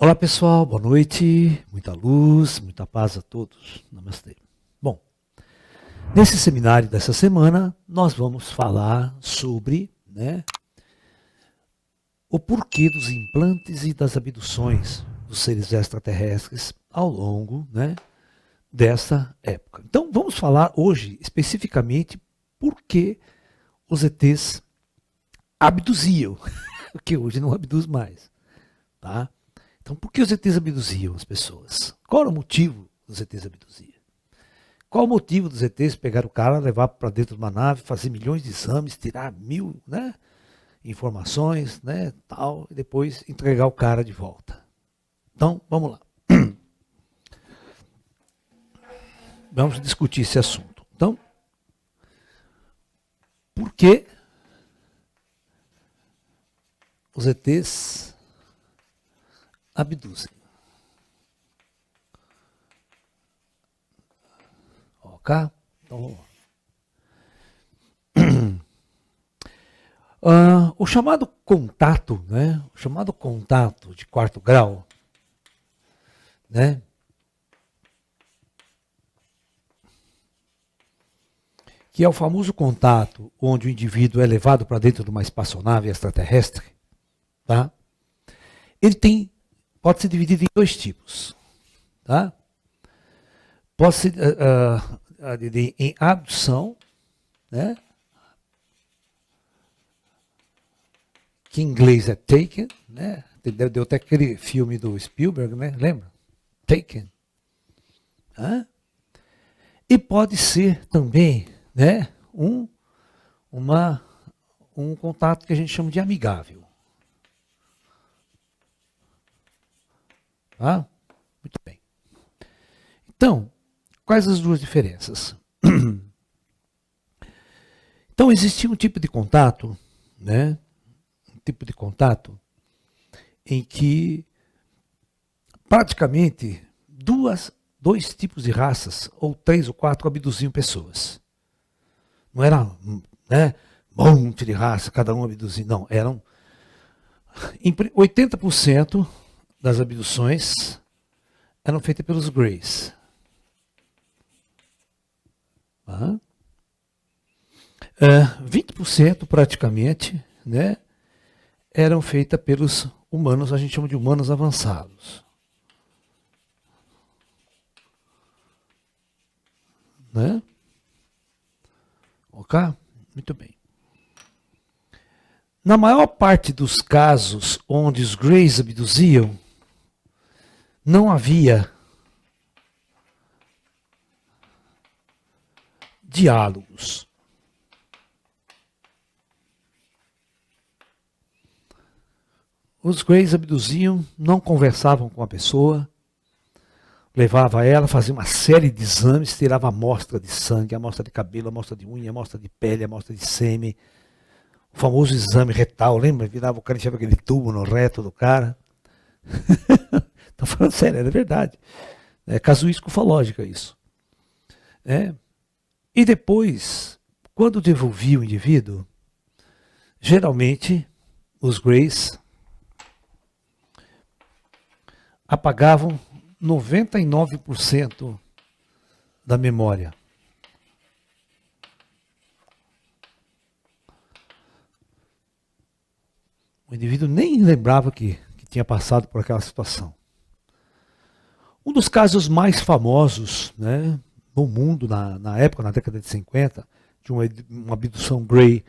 Olá pessoal, boa noite, muita luz, muita paz a todos. Namastê. Bom, nesse seminário dessa semana, nós vamos falar sobre o porquê dos implantes e das abduções dos seres extraterrestres ao longo dessa época. Então vamos falar hoje especificamente por que os ETs abduziam, que hoje não abduz mais, tá? Então, por que os ETs abduziam as pessoas? Qual era o motivo dos ETs abduzir? Qual o motivo dos ETs pegar o cara, levar para dentro de uma nave, fazer milhões de exames, tirar mil informações, tal, e depois entregar o cara de volta? Então, vamos lá. Vamos discutir esse assunto. Então, por que os ETs abduzem? Ok? Então, o chamado contato, o chamado contato de quarto grau, que é o famoso contato onde o indivíduo é levado para dentro de uma espaçonave extraterrestre, tá? Ele pode ser dividido em dois tipos, tá? Pode ser dividido em abdução, que em inglês é taken, deu até aquele filme do Spielberg, lembra? Taken. E pode ser também um contato que a gente chama de amigável. Tá? Muito bem. Então, quais as duas diferenças? Então, existia um tipo de contato, um tipo de contato em que praticamente dois tipos de raças, ou 3 ou 4, abduziam pessoas. Não era um monte de raça, cada um abduzindo, não. Eram 80% das abduções eram feitas pelos Greys. 20% praticamente eram feitas pelos humanos, a gente chama de humanos avançados. Ok? Muito bem. Na maior parte dos casos onde os Greys abduziam, não havia diálogos. Os Greys abduziam, não conversavam com a pessoa, levava ela, fazia uma série de exames, tirava amostra de sangue, amostra de cabelo, amostra de unha, amostra de pele, amostra de sêmen, o famoso exame retal, lembra? Virava o cara e enfiava aquele tubo no reto do cara. Estou falando sério, é verdade. É casuístico ufológica isso. E depois, quando devolvia o indivíduo, geralmente os Greys apagavam 99% da memória. O indivíduo nem lembrava que tinha passado por aquela situação. Um dos casos mais famosos no mundo, na época, na década de 50, de uma abdução Grey,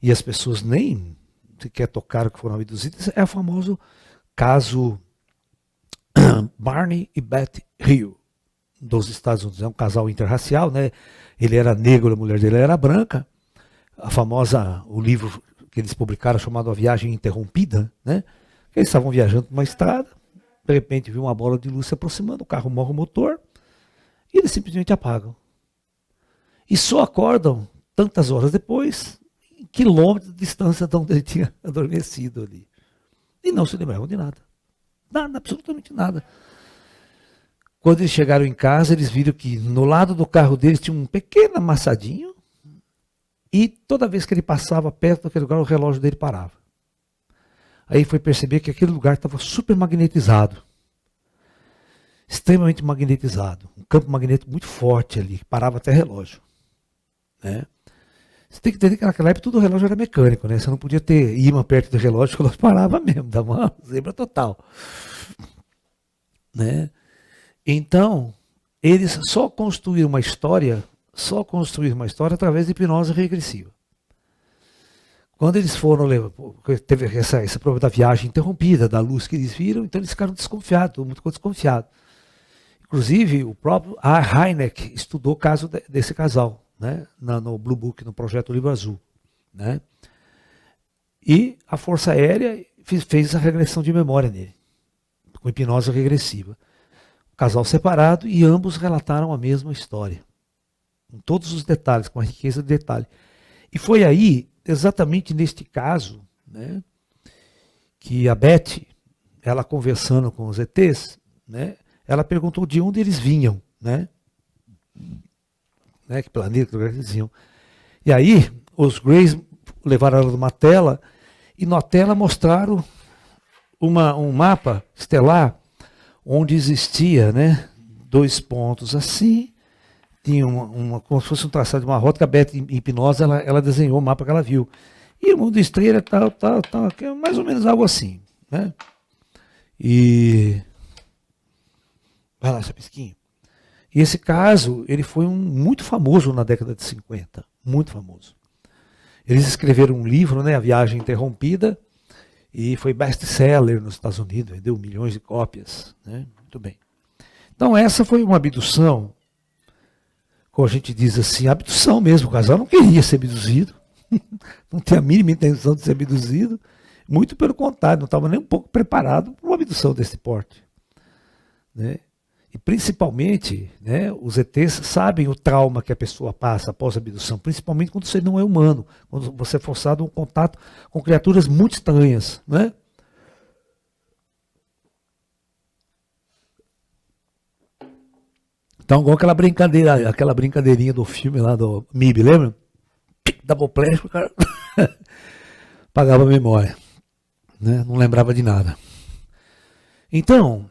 e as pessoas nem sequer tocaram que foram abduzidas, é o famoso caso Barney e Beth Hill, dos Estados Unidos. É um casal interracial, Ele era negro, a mulher dele era branca. O livro que eles publicaram chamado A Viagem Interrompida, Eles estavam viajando por uma estrada, de repente viu uma bola de luz se aproximando, o carro morre o motor, e eles simplesmente apagam. E só acordam tantas horas depois, em quilômetros de distância de onde ele tinha adormecido ali. E não se lembravam de nada. Nada, absolutamente nada. Quando eles chegaram em casa, eles viram que no lado do carro deles tinha um pequeno amassadinho, e toda vez que ele passava perto daquele lugar, o relógio dele parava. Aí foi perceber que aquele lugar estava super magnetizado. Extremamente magnetizado. Um campo magnético muito forte ali, que parava até relógio. Né? Você tem que entender que naquela época tudo o relógio era mecânico, né? Você não podia ter imã perto do relógio, que o relógio parava mesmo, dava uma zebra total. Né? Então, eles só construíram uma história através de hipnose regressiva. Quando eles foram, teve essa prova da viagem interrompida, da luz que eles viram, então eles ficaram desconfiados, todo mundo ficou desconfiado. Inclusive, o próprio Hynek estudou o caso desse casal, né, no Blue Book, no projeto Livro Azul. Né? E a Força Aérea fez a regressão de memória nele, com hipnose regressiva. O casal separado e ambos relataram a mesma história, com todos os detalhes, com a riqueza de detalhe. E foi aí, exatamente neste caso, né, que a Beth, ela conversando com os ETs, né, ela perguntou de onde eles vinham, né, que planeta eles vinham. E aí, os Greys levaram ela numa tela, e na tela mostraram um mapa estelar, onde existia, né, 2 pontos assim, tinha como se fosse um traçado de uma rota, que a Beth, em hipnose, ela desenhou o mapa que ela viu. E o mundo estrela, tal, que é mais ou menos algo assim. Né? E... vai lá, Chapisquinho. E esse caso, ele foi muito famoso na década de 50. Muito famoso. Eles escreveram um livro, né, A Viagem Interrompida, e foi best-seller nos Estados Unidos, vendeu milhões de cópias. Né? Muito bem. Então essa foi uma abdução, como a gente diz assim, abdução mesmo. O casal não queria ser abduzido, não tinha a mínima intenção de ser abduzido, muito pelo contrário, não estava nem um pouco preparado para uma abdução desse porte. Né? E principalmente, né, os ETs sabem o trauma que a pessoa passa após a abdução, principalmente quando você não é humano, quando você é forçado a um contato com criaturas muito estranhas. Né? Então, igual aquela brincadeirinha do filme lá do MIB, lembra? Dava o flash, o cara pagava a memória. Né? Não lembrava de nada. Então...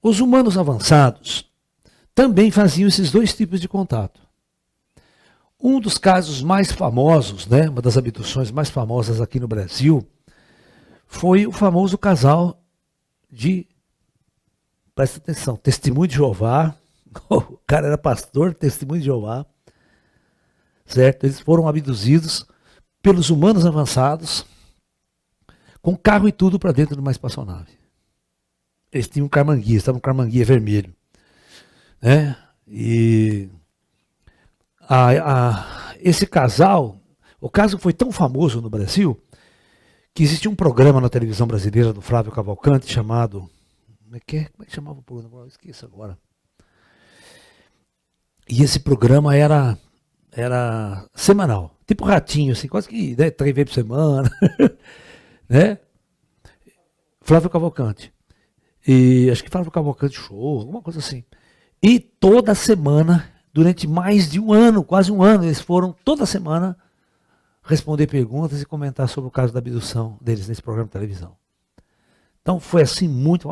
os humanos avançados também faziam esses 2 tipos de contato. Um dos casos mais famosos, né, uma das abduções mais famosas aqui no Brasil, foi o famoso casal de, presta atenção, Testemunho de Jeová. O cara era pastor, Testemunho de Jeová, certo? Eles foram abduzidos pelos humanos avançados, com carro e tudo para dentro de uma espaçonave. Eles tinham um carmanguia, estavam com um carmanguia vermelho. Né? E esse casal, o caso foi tão famoso no Brasil, que existia um programa na televisão brasileira do Flávio Cavalcante chamado... Como é que chamava o programa? Eu esqueço agora. E esse programa era semanal, tipo Ratinho, assim, quase que, né, 3 vezes por semana. Né? Flávio Cavalcante. E acho que Flávio Cavalcante Show, alguma coisa assim. E toda semana, durante mais de um ano, quase um ano, eles foram toda semana responder perguntas e comentar sobre o caso da abdução deles nesse programa de televisão. Então foi assim muito...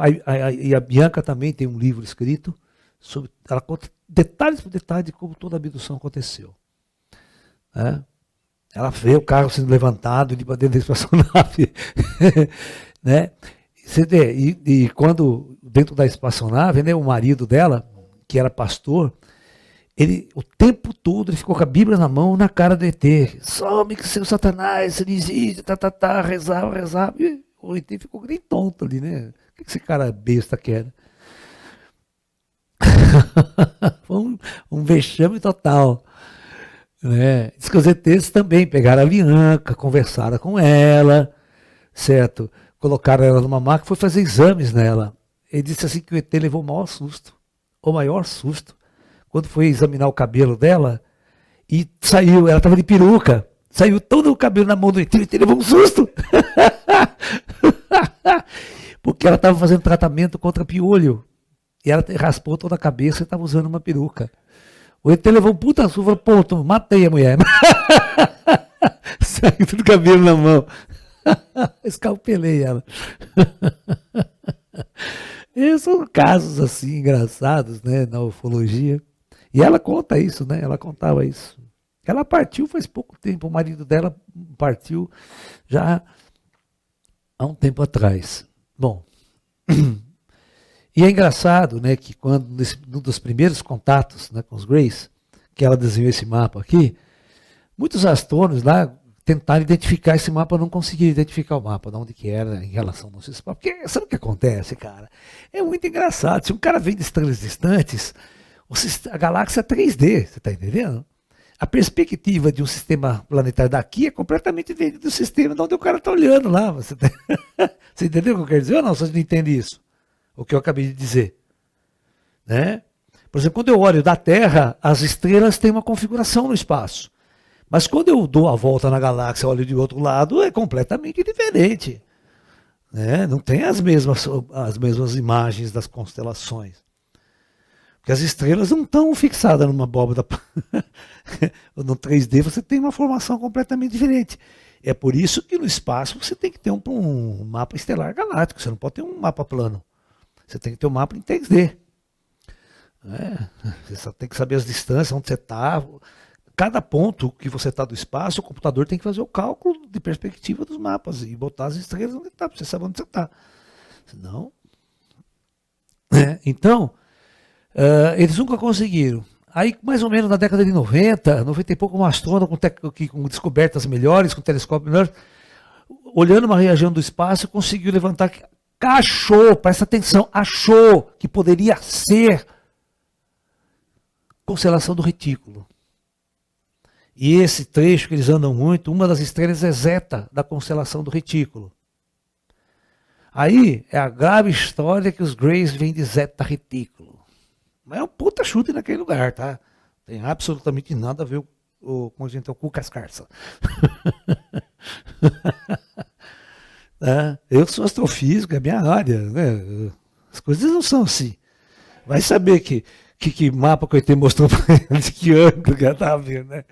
E a Bianca também tem um livro escrito sobre... Ela conta detalhes por detalhes de como toda a abdução aconteceu. Né? Ela vê o carro sendo levantado de dentro da espaçonave. Né? E quando, dentro da espaçonave, né, o marido dela, que era pastor, ele, o tempo todo, ele ficou com a Bíblia na mão, na cara do ET. Some que seu Satanás, você não existe, rezava. E o ET ficou nem tonto ali, né? O que esse cara besta quer? Foi um vexame total. Né? Diz que os ETs também pegaram a Bianca, conversaram com ela, certo? Colocaram ela numa máquina, foi fazer exames nela. Ele disse assim que o ET levou o maior susto, quando foi examinar o cabelo dela, e saiu, ela estava de peruca, saiu todo o cabelo na mão do ET levou um susto. Porque ela estava fazendo tratamento contra piolho, e ela raspou toda a cabeça e estava usando uma peruca. O ET levou um puta susto, falou, pô, matei a mulher. Saindo do cabelo na mão. Escalpelei ela. Esses são casos assim engraçados, né, na ufologia. E ela conta isso, né? Ela contava isso. Ela partiu faz pouco tempo, o marido dela partiu já há um tempo atrás. Bom, e é engraçado, né, que quando, num dos primeiros contatos, né, com os Greys, que ela desenhou esse mapa aqui, muitos astrônomos lá tentaram identificar esse mapa, não conseguiram identificar o mapa, de onde que era em relação ao nosso espaço. Porque sabe o que acontece, cara? É muito engraçado. Se um cara vem de estrelas distantes, a galáxia é 3D, você está entendendo? A perspectiva de um sistema planetário daqui é completamente diferente do sistema de onde o cara está olhando lá. Você entendeu o que eu quero dizer ou não? Você não entende isso? O que eu acabei de dizer. Né? Por exemplo, quando eu olho da Terra, as estrelas têm uma configuração no espaço. Mas quando eu dou a volta na galáxia e olho de outro lado, é completamente diferente. Né? Não tem as mesmas imagens das constelações. Porque as estrelas não estão fixadas numa abóbada. No 3D você tem uma formação completamente diferente. É por isso que no espaço você tem que ter um mapa estelar galáctico. Você não pode ter um mapa plano. Você tem que ter um mapa em 3D. Você só tem que saber as distâncias, onde você está. Cada ponto que você está do espaço, o computador tem que fazer o cálculo de perspectiva dos mapas e botar as estrelas onde está, para você saber onde você está. Senão. Então. Eles nunca conseguiram. Aí, mais ou menos na década de 90 e pouco, um astrônomo com descobertas melhores, com telescópio melhor, olhando uma região do espaço, conseguiu levantar, achou, presta atenção, achou que poderia ser constelação do Retículo. E esse trecho que eles andam muito, uma das estrelas é Zeta, da constelação do Retículo. Aí é a grave história que os Greys vêm de Zeta Retículo. Mas é um puta chute naquele lugar, tá? Tem absolutamente nada a ver com a gente, o cu cascarça. Eu sou astrofísico, é minha área, né? As coisas não são assim. Vai saber que mapa que o ET mostrou para ele, de que ângulo que ela estava vendo, né?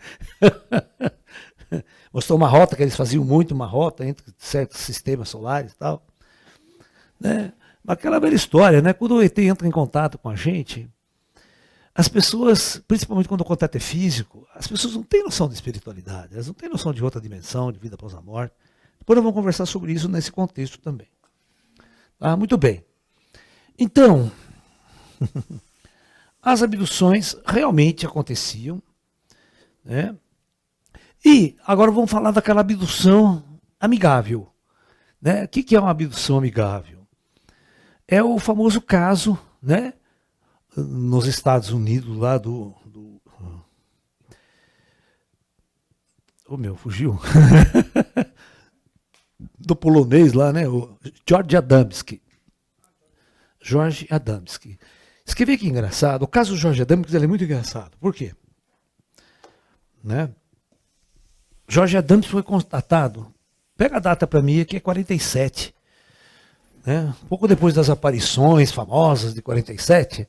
Mostrou uma rota, que eles faziam muito, uma rota entre certos sistemas solares e tal. Né? Mas aquela velha história, né? Quando o ET entra em contato com a gente, as pessoas, principalmente quando o contato é físico, as pessoas não têm noção de espiritualidade, elas não têm noção de outra dimensão, de vida após a morte. Depois nós vamos conversar sobre isso nesse contexto também. Muito bem. Então, as abduções realmente aconteciam, né? E agora vamos falar daquela abdução amigável. Né? O que é uma abdução amigável? É o famoso caso, né? Nos Estados Unidos, lá fugiu. Do polonês lá, né? O George Adamski. George Adamski. Você vê que engraçado? O caso do George Adamski é muito engraçado. Por quê? Né? George Adamski foi constatado, pega a data para mim, que é 47. Né? Pouco depois das aparições famosas de 47,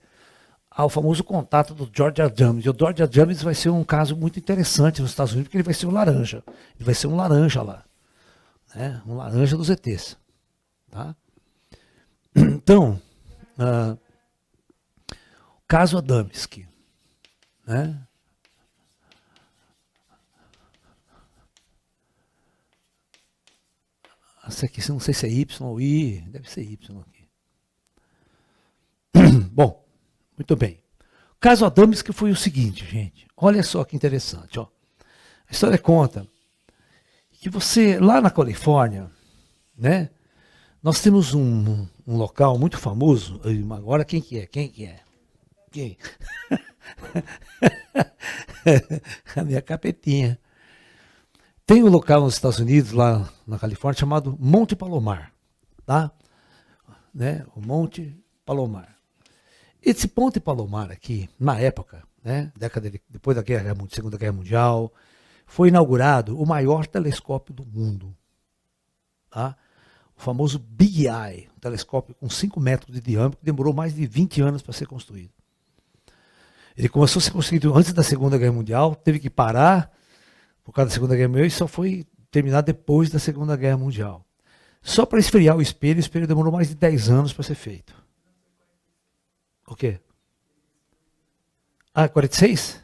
ao famoso contato do George Adams. E o George Adams vai ser um caso muito interessante nos Estados Unidos, porque ele vai ser um laranja. Ele vai ser um laranja lá. Né? Um laranja dos ETs. Tá? Então, o caso Adamski. Né? Essa aqui, não sei se é Y ou I, deve ser Y aqui. Bom, muito bem. O caso Adamski foi o seguinte, gente. Olha só que interessante. Ó. A história conta que você, lá na Califórnia, né, nós temos um local muito famoso. Agora quem que é? Quem? A minha capetinha. Tem um local nos Estados Unidos, lá na Califórnia, chamado Monte Palomar. Tá? Né? O Monte Palomar. Esse Monte Palomar aqui, na época, né, depois da Segunda Guerra Mundial, foi inaugurado o maior telescópio do mundo. Tá? O famoso Big Eye, um telescópio com 5 metros de diâmetro, que demorou mais de 20 anos para ser construído. Ele começou a ser construído antes da Segunda Guerra Mundial, teve que parar por causa da Segunda Guerra Mundial e só foi terminar depois da Segunda Guerra Mundial. Só para esfriar o espelho demorou mais de 10 anos para ser feito. O quê? 46?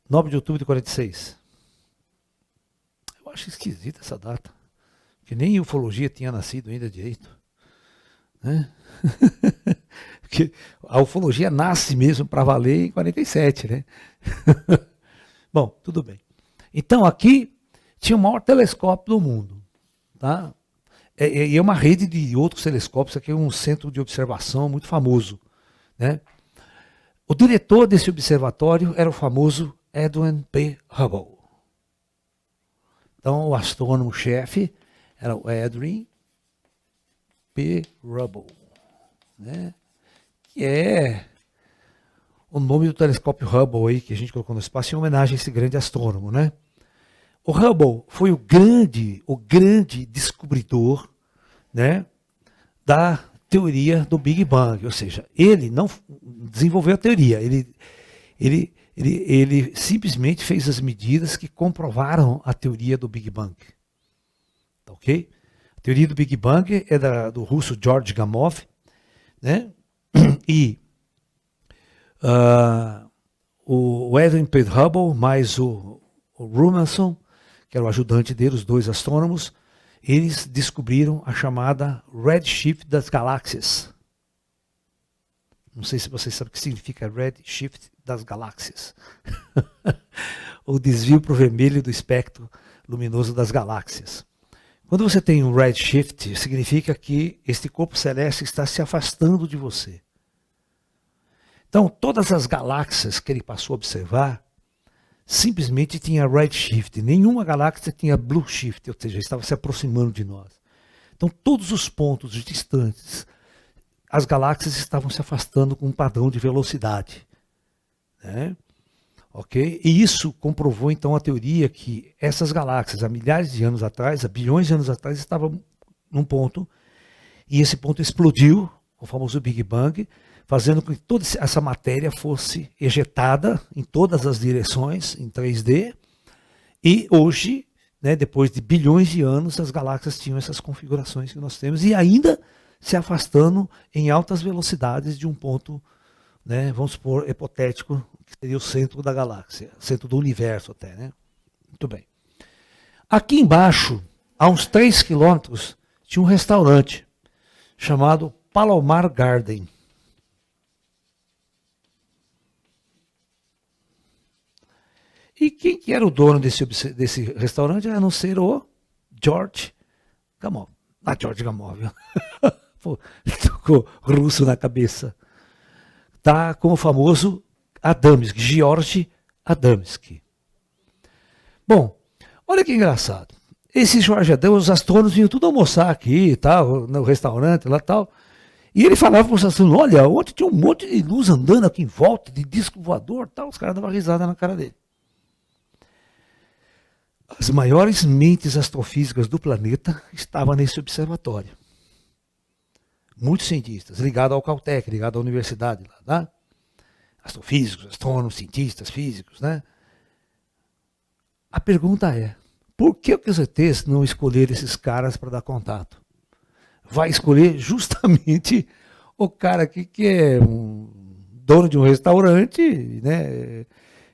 9 de outubro de 46. Eu acho esquisita essa data. Que nem ufologia tinha nascido ainda direito. Né? Porque a ufologia nasce mesmo para valer em 47, né? Bom, tudo bem. Então aqui tinha o maior telescópio do mundo. Tá? É uma rede de outros telescópios, aqui é um centro de observação muito famoso. Né? O diretor desse observatório era o famoso Edwin P. Hubble. Então o astrônomo-chefe era o Edwin P. Hubble, né? Que é o nome do telescópio Hubble aí, que a gente colocou no espaço em homenagem a esse grande astrônomo, né? O Hubble foi o grande descobridor, né, da teoria do Big Bang, ou seja, ele não desenvolveu a teoria, ele simplesmente fez as medidas que comprovaram a teoria do Big Bang. Tá, ok? A teoria do Big Bang é do russo George Gamow, né? E o Edwin P. Hubble mais o Rummelson, que era o ajudante dele, os dois astrônomos, eles descobriram a chamada redshift das galáxias. Não sei se vocês sabem o que significa redshift das galáxias. O desvio para o vermelho do espectro luminoso das galáxias. Quando você tem um redshift, significa que este corpo celeste está se afastando de você. Então, todas as galáxias que ele passou a observar, simplesmente tinha redshift. Nenhuma galáxia tinha blueshift, ou seja, estava se aproximando de nós. Então, todos os pontos distantes, as galáxias estavam se afastando com um padrão de velocidade. Né? Okay? E isso comprovou, então, a teoria que essas galáxias, há milhares de anos atrás, há bilhões de anos atrás, estavam num ponto, e esse ponto explodiu, o famoso Big Bang, fazendo com que toda essa matéria fosse ejetada em todas as direções, em 3D, e hoje, né, depois de bilhões de anos, as galáxias tinham essas configurações que nós temos, e ainda se afastando em altas velocidades de um ponto, né, vamos supor, hipotético, que seria o centro da galáxia, centro do universo até. Né? Muito bem. Aqui embaixo, a uns 3 quilômetros, tinha um restaurante chamado Palomar Garden. E quem que era o dono desse restaurante, a não ser o George Gamow. Ah, George Gamow, viu? Pô, tocou russo na cabeça. Tá com o famoso Adamski, George Adamski. Bom, olha que engraçado. Esse George Adamski, os astrônomos vinham tudo almoçar aqui e tal, no restaurante lá e tal. E ele falava para os astrônomos, olha, ontem tinha um monte de luz andando aqui em volta, de disco voador e tal. Os caras davam risada na cara dele. As maiores mentes astrofísicas do planeta estavam nesse observatório. Muitos cientistas, ligados ao Caltech, ligados à universidade lá, tá? Astrofísicos, astrônomos, cientistas, físicos, né? A pergunta é, por que os ETs não escolheram esses caras para dar contato? Vai escolher justamente o cara aqui que é um dono de um restaurante, né?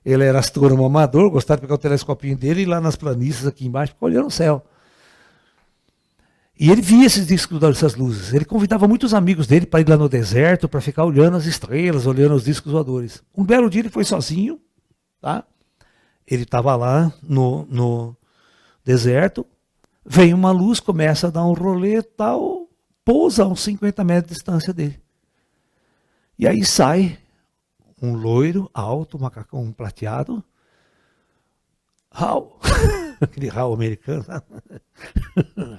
Ele era astrônomo amador, gostava de pegar o telescopinho dele e ir lá nas planícies aqui embaixo, ficar olhando o céu. E ele via esses discos, essas luzes. Ele convidava muitos amigos dele para ir lá no deserto, para ficar olhando as estrelas, olhando os discos voadores. Um belo dia ele foi sozinho, tá? Ele estava lá no deserto, vem uma luz, começa a dar um rolê e tal, pousa a uns 50 metros de distância dele. E aí sai um loiro, alto, macacão prateado, Hal, aquele Hal americano,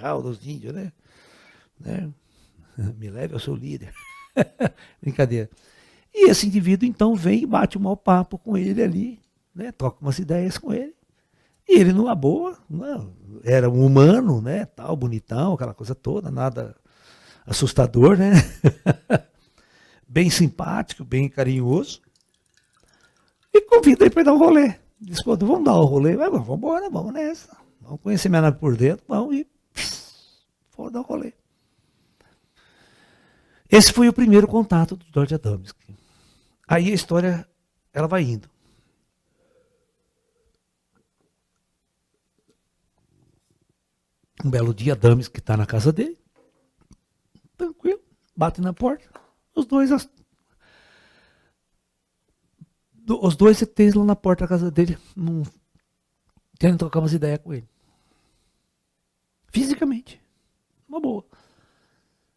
Hal dos índios, né? Me leve, eu sou líder. Brincadeira. E esse indivíduo então vem e bate um mau papo com ele ali, né? Troca umas ideias com ele. E ele numa boa, não, era um humano, né? Tal, bonitão, aquela coisa toda, nada assustador, né? Bem simpático, bem carinhoso. E convida ele para dar um rolê. Diz, pô, vamos dar um rolê. Vamos embora, vamos nessa. Vamos conhecer minha nave por dentro, vamos e vou dar um rolê. Esse foi o primeiro contato do George Adamski. Aí a história, ela vai indo. Um belo dia, Adamski está na casa dele, tranquilo, bate na porta, os dois ETs lá na porta da casa dele, querem trocar umas ideias com ele. Fisicamente, uma boa.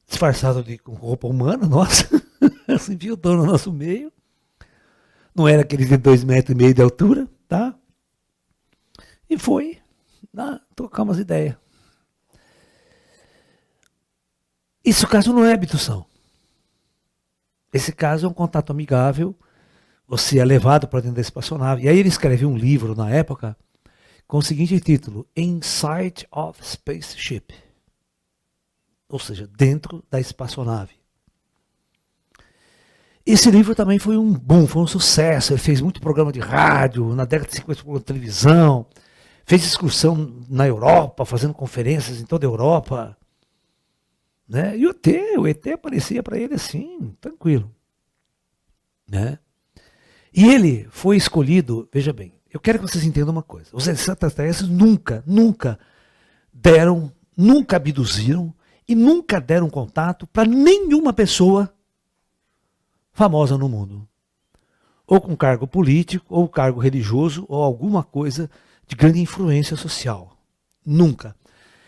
Disfarçado com roupa humana, nossa, se infiltrou no nosso meio. Não era aquele de 2,5 metros de altura, tá? E foi trocar umas ideias. Esse caso não é abdução. Esse caso é um contato amigável. Você é levado para dentro da espaçonave. E aí ele escreveu um livro na época com o seguinte título: Inside of Spaceship. Ou seja, dentro da espaçonave. Esse livro também foi um boom, foi um sucesso. Ele fez muito programa de rádio, na década de 50 programa de televisão, fez excursão na Europa, fazendo conferências em toda a Europa. Né? E o ET aparecia para ele assim, tranquilo. Né? E ele foi escolhido, veja bem, eu quero que vocês entendam uma coisa. Os extraterrestres nunca abduziram e nunca deram contato para nenhuma pessoa famosa no mundo. Ou com cargo político, ou cargo religioso, ou alguma coisa de grande influência social. Nunca.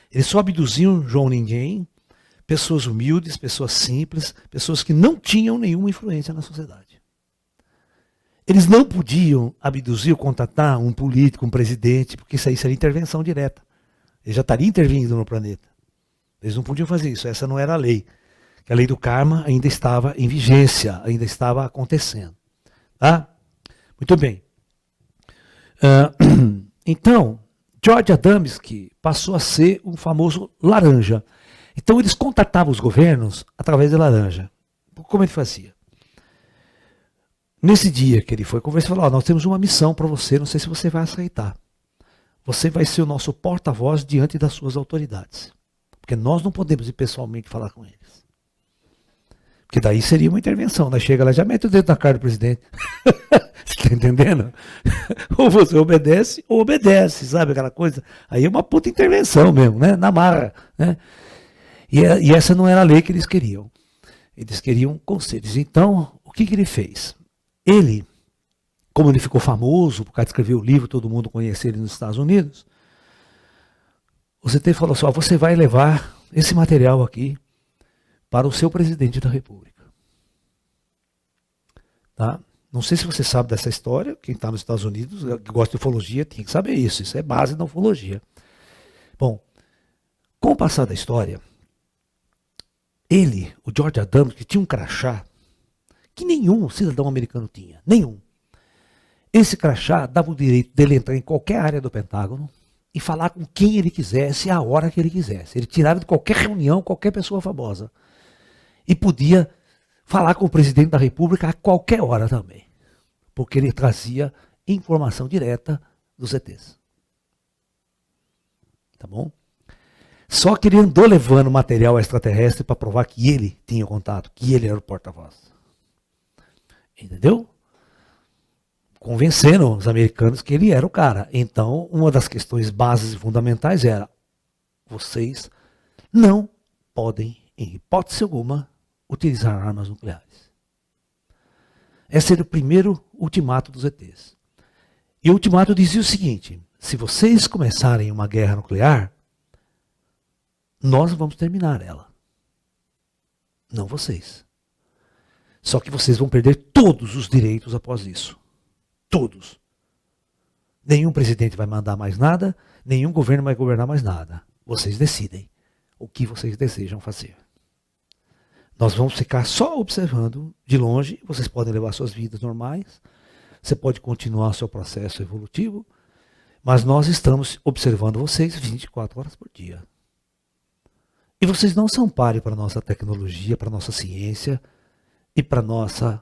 Eles só abduziam João Ninguém, pessoas humildes, pessoas simples, pessoas que não tinham nenhuma influência na sociedade. Eles não podiam abduzir ou contatar um político, um presidente, porque isso aí seria intervenção direta. Ele já estaria intervindo no planeta. Eles não podiam fazer isso, essa não era a lei. A lei do karma ainda estava em vigência, ainda estava acontecendo. Tá? Muito bem. Então, George Adamski passou a ser um famoso laranja. Então eles contatavam os governos através de laranja. Como ele fazia? Nesse dia que ele foi conversar, ele falou: nós temos uma missão para você, não sei se você vai aceitar. Você vai ser o nosso porta-voz diante das suas autoridades. Porque nós não podemos ir pessoalmente falar com eles. Porque daí seria uma intervenção, né? Chega lá, já mete o dedo na cara do presidente. Você está entendendo? Ou você obedece, ou obedece, sabe aquela coisa? Aí é uma puta intervenção mesmo, né? Na marra, né? E essa não era a lei que eles queriam. Eles queriam conselhos. Então, o que ele fez? Ele, como ele ficou famoso, por causa de escrever o livro, todo mundo conhecia ele nos Estados Unidos, o CT falou assim: você vai levar esse material aqui para o seu presidente da República. Tá? Não sei se você sabe dessa história, quem está nos Estados Unidos, que gosta de ufologia, tem que saber isso. Isso é base da ufologia. Bom, com o passar da história, ele, o George Adamski, tinha um crachá que nenhum cidadão americano tinha. Nenhum. Esse crachá dava o direito dele entrar em qualquer área do Pentágono e falar com quem ele quisesse, a hora que ele quisesse. Ele tirava de qualquer reunião, qualquer pessoa famosa. E podia falar com o presidente da República a qualquer hora também. Porque ele trazia informação direta dos ETs. Tá bom? Só que ele andou levando material extraterrestre para provar que ele tinha contato, que ele era o porta-voz. Entendeu? Convencendo os americanos que ele era o cara. Então, uma das questões bases e fundamentais era: vocês não podem, em hipótese alguma, utilizar armas nucleares. Esse era o primeiro ultimato dos ETs. E o ultimato dizia o seguinte: se vocês começarem uma guerra nuclear, nós vamos terminar ela. Não vocês. Só que vocês vão perder todos os direitos após isso. Todos. Nenhum presidente vai mandar mais nada, nenhum governo vai governar mais nada. Vocês decidem o que vocês desejam fazer. Nós vamos ficar só observando de longe, vocês podem levar suas vidas normais, você pode continuar seu processo evolutivo, mas nós estamos observando vocês 24 horas por dia. E vocês não são páreo para a nossa tecnologia, para a nossa ciência e para a nossa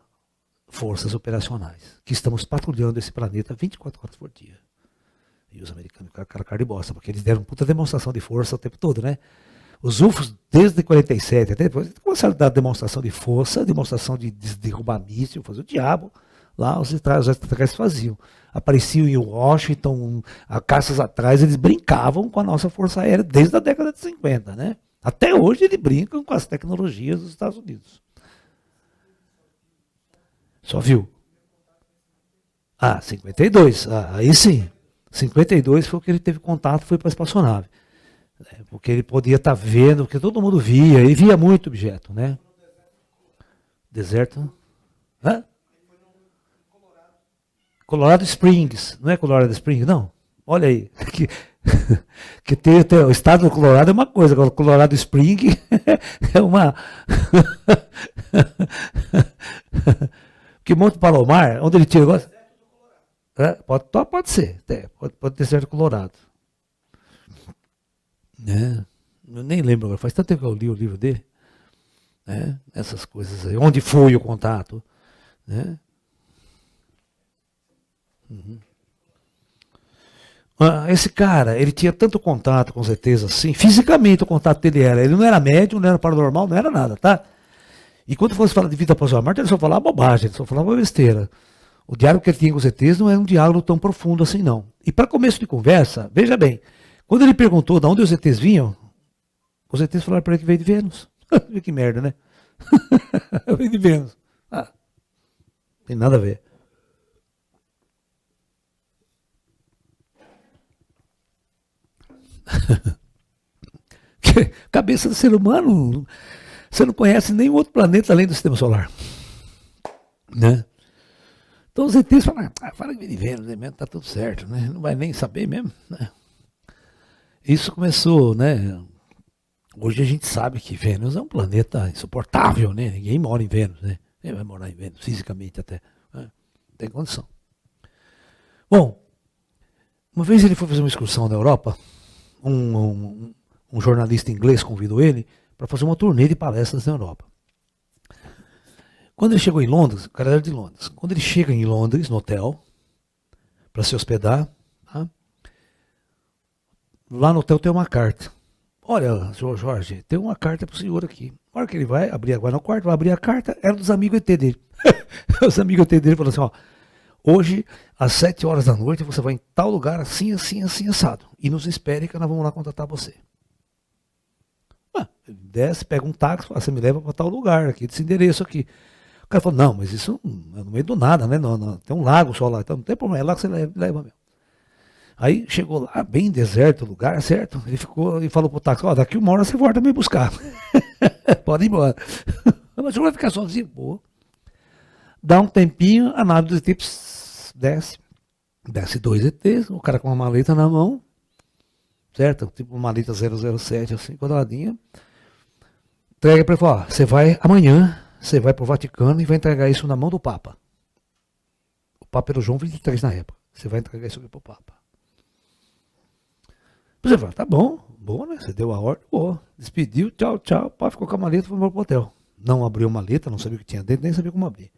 forças operacionais, que estamos patrulhando esse planeta 24 horas por dia. E os americanos ficaram cara de bosta, porque eles deram puta demonstração de força o tempo todo, né? Os UFOs, desde 47 até depois, começaram a dar demonstração de força, demonstração de derrubar míssil, fazer o diabo. Lá os extraterrestres faziam. Apareciam em Washington, há caças atrás, eles brincavam com a nossa força aérea desde a década de 50, né? Até hoje eles brincam com as tecnologias dos Estados Unidos. Só viu? Ah, 52. Ah, aí sim. 52 foi o que ele teve contato, foi para a espaçonave. Porque ele podia estar vendo, porque todo mundo via, ele via muito objeto, né? Deserto. Hã? Colorado Springs. Não é Colorado Springs, não? Olha aí. Que tem o estado do Colorado é uma coisa, agora o Colorado Springs é uma. Que Monte Palomar, onde ele tira. Pode ser, pode ter certo Colorado. Né? Eu nem lembro agora, faz tanto tempo que eu li o livro dele. Né? Essas coisas aí. Onde foi o contato? Né? Uhum. Esse cara, ele tinha tanto contato com certeza assim, fisicamente o contato dele era, ele não era médium, não era paranormal, não era nada, tá? E quando fosse falar de vida após a morte, ele só falava bobagem, ele só falava besteira. O diálogo que ele tinha com os ETs não era um diálogo tão profundo assim, não. E para começo de conversa, veja bem, quando ele perguntou de onde os ETs vinham, os ETs falaram para ele que veio de Vênus. Que merda, né? Veio de Vênus. Ah, tem nada a ver. Cabeça do ser humano, você não conhece nenhum outro planeta além do sistema solar. Né? Então os ETs falam, fala que vem de Vênus, né? Tá tudo certo, né? Não vai nem saber mesmo. Né? Isso começou, né? Hoje a gente sabe que Vênus é um planeta insuportável, né? Ninguém mora em Vênus, né? Ninguém vai morar em Vênus, fisicamente até. Né? Não tem condição. Bom, uma vez ele foi fazer uma excursão na Europa, um jornalista inglês convidou ele para fazer uma turnê de palestras na Europa. Quando ele chegou em Londres, o cara era de Londres. Quando ele chega em Londres, no hotel, para se hospedar, tá? Lá no hotel tem uma carta. Olha, senhor Jorge, tem uma carta para o senhor aqui. Na hora que ele vai abrir agora no quarto, vai abrir a carta, era dos amigos ET dele. Os amigos ET dele falaram assim, ó, hoje, às 7 horas da noite, você vai em tal lugar, assim, assim, assim, assado. E nos espere que nós vamos lá contratar você. Ele desce, pega um táxi, fala, você me leva para tal lugar, aqui, desse endereço aqui. O cara falou, não, mas isso é no meio do nada, né? Não, tem um lago só lá, então não tem problema, é lá que você leva mesmo. Aí chegou lá, bem deserto o lugar, certo? Ele ficou e falou pro táxi, ó, daqui 1 hora você volta me buscar. Pode ir embora. Mas você vai ficar sozinho, pô. Dá um tempinho, a nave dos ETs desce. Desce 2 ETs, o cara com uma maleta na mão, certo? Tipo uma maleta 007, assim, quadradinha. Entrega para ele, ó, você vai amanhã, você vai pro Vaticano e vai entregar isso na mão do Papa. O Papa era o João 23 na época. Você vai entregar isso aqui pro Papa. Você fala, tá bom, boa, né? Você deu a ordem, boa. Despediu, tchau, tchau. O Papa ficou com a maleta e foi pro hotel. Não abriu a maleta, não sabia o que tinha dentro, nem sabia como abrir.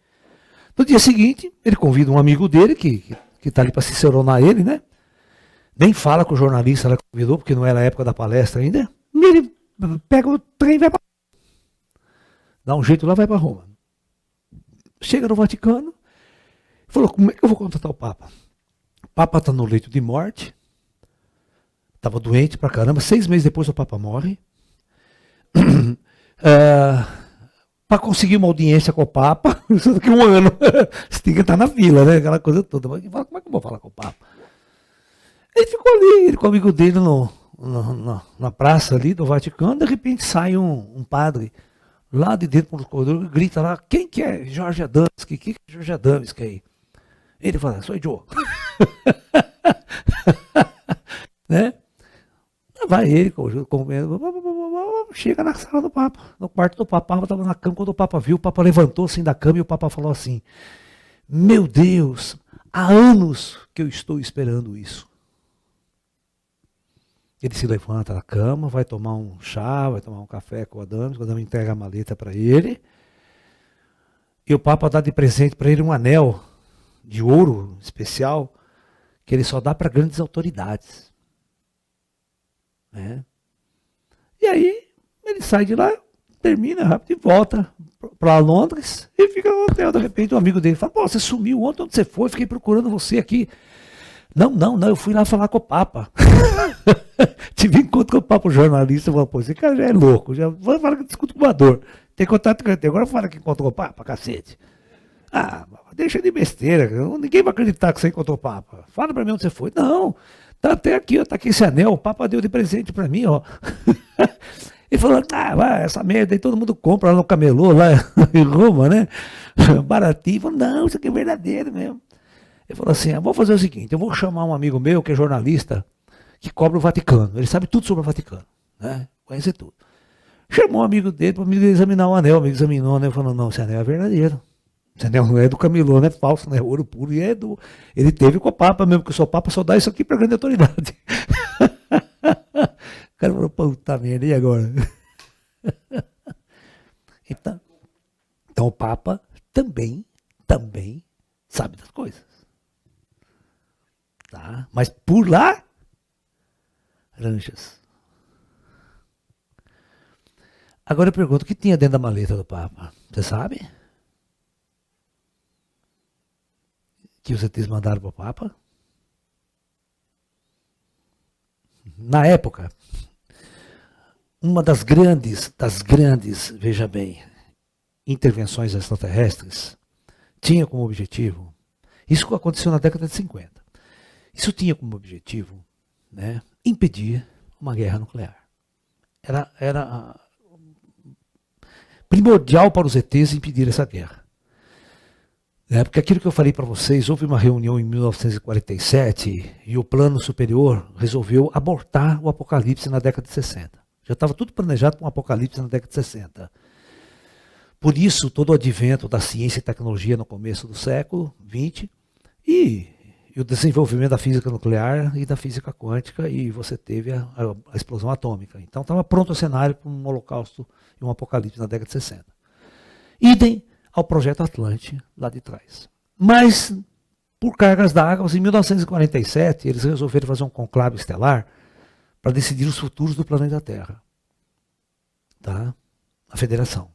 No dia seguinte, ele convida um amigo dele, que tá ali para ciceronar ele, né? Nem fala com o jornalista lá que convidou, porque não era a época da palestra ainda. E ele pega o trem e vai para dá um jeito lá, vai para Roma. Chega no Vaticano, falou, como é que eu vou contratar o Papa? O Papa está no leito de morte, estava doente pra caramba, 6 meses depois o Papa morre. Para conseguir uma audiência com o Papa, isso daqui 1 ano, você tem que estar na fila, né? Aquela coisa toda. Mas como é que eu vou falar com o Papa? Ele ficou ali, ele com o amigo dele na praça ali do Vaticano, de repente sai um padre lá de dentro do corredor, grita lá, quem que é Jorge Adamski? Quem que é Jorge Adamski aí? Ele fala, sou Joe. Né? Vai ele, chega na sala do Papa, no quarto do Papa, o Papa estava na cama, quando o Papa viu, o Papa levantou assim da cama e o Papa falou assim, meu Deus, há anos que eu estou esperando isso. Ele se levanta da cama, vai tomar um chá, vai tomar um café com o Adame entrega a maleta para ele. E o Papa dá de presente para ele um anel de ouro especial, que ele só dá para grandes autoridades. Né? E aí, ele sai de lá, termina rápido e volta para Londres e fica no hotel. De repente, um amigo dele fala: pô, você sumiu ontem, onde você foi? Fiquei procurando você aqui. Não, eu fui lá falar com o Papa. Tive encontro com o Papa, o jornalista, falou: pô, esse cara já é louco, já vai falar que discute com o voador. Tem contato com ele, agora fala que encontrou o Papa, cacete. Ah, deixa de besteira, ninguém vai acreditar que você encontrou o Papa. Fala pra mim onde você foi. Não, tá até aqui, ó, tá aqui esse anel, o Papa deu de presente pra mim, ó. Ele falou: vai, essa merda aí todo mundo compra lá no camelô, lá em Roma, né? Baratinho. Ele falou: não, isso aqui é verdadeiro mesmo. Ele falou assim: vou fazer o seguinte, eu vou chamar um amigo meu que é jornalista, que cobra o Vaticano. Ele sabe tudo sobre o Vaticano, né? Conhece tudo. Chamou um amigo dele para me examinar o anel. O amigo examinou o anel e falou: não, esse anel é verdadeiro. Esse anel não é do camelô, não é falso, não é ouro puro. E é do. Ele teve com o Papa mesmo, porque o Papa só dá isso aqui para grande autoridade. O cara falou: puta merda, e agora? Então o Papa também sabe das coisas. Tá? Mas por lá, lanchas. Agora eu pergunto: o que tinha dentro da maleta do Papa? Você sabe? Que os ETs mandaram para o Papa? Na época, uma das grandes, veja bem, intervenções extraterrestres tinha como objetivo, isso aconteceu na década de 50, isso tinha como objetivo, né, impedir uma guerra nuclear. Era primordial para os ETs impedir essa guerra. Porque aquilo que eu falei para vocês, houve uma reunião em 1947 e o plano superior resolveu abortar o apocalipse na década de 60. Já estava tudo planejado para um apocalipse na década de 60. Por isso, todo o advento da ciência e tecnologia no começo do século XX e o desenvolvimento da física nuclear e da física quântica, e você teve a explosão atômica. Então estava pronto o cenário para um holocausto e um apocalipse na década de 60. Idem ao Projeto Atlante, lá de trás. Mas, por cargas d'água, em 1947, eles resolveram fazer um conclave estelar para decidir os futuros do planeta Terra. Tá? A Federação.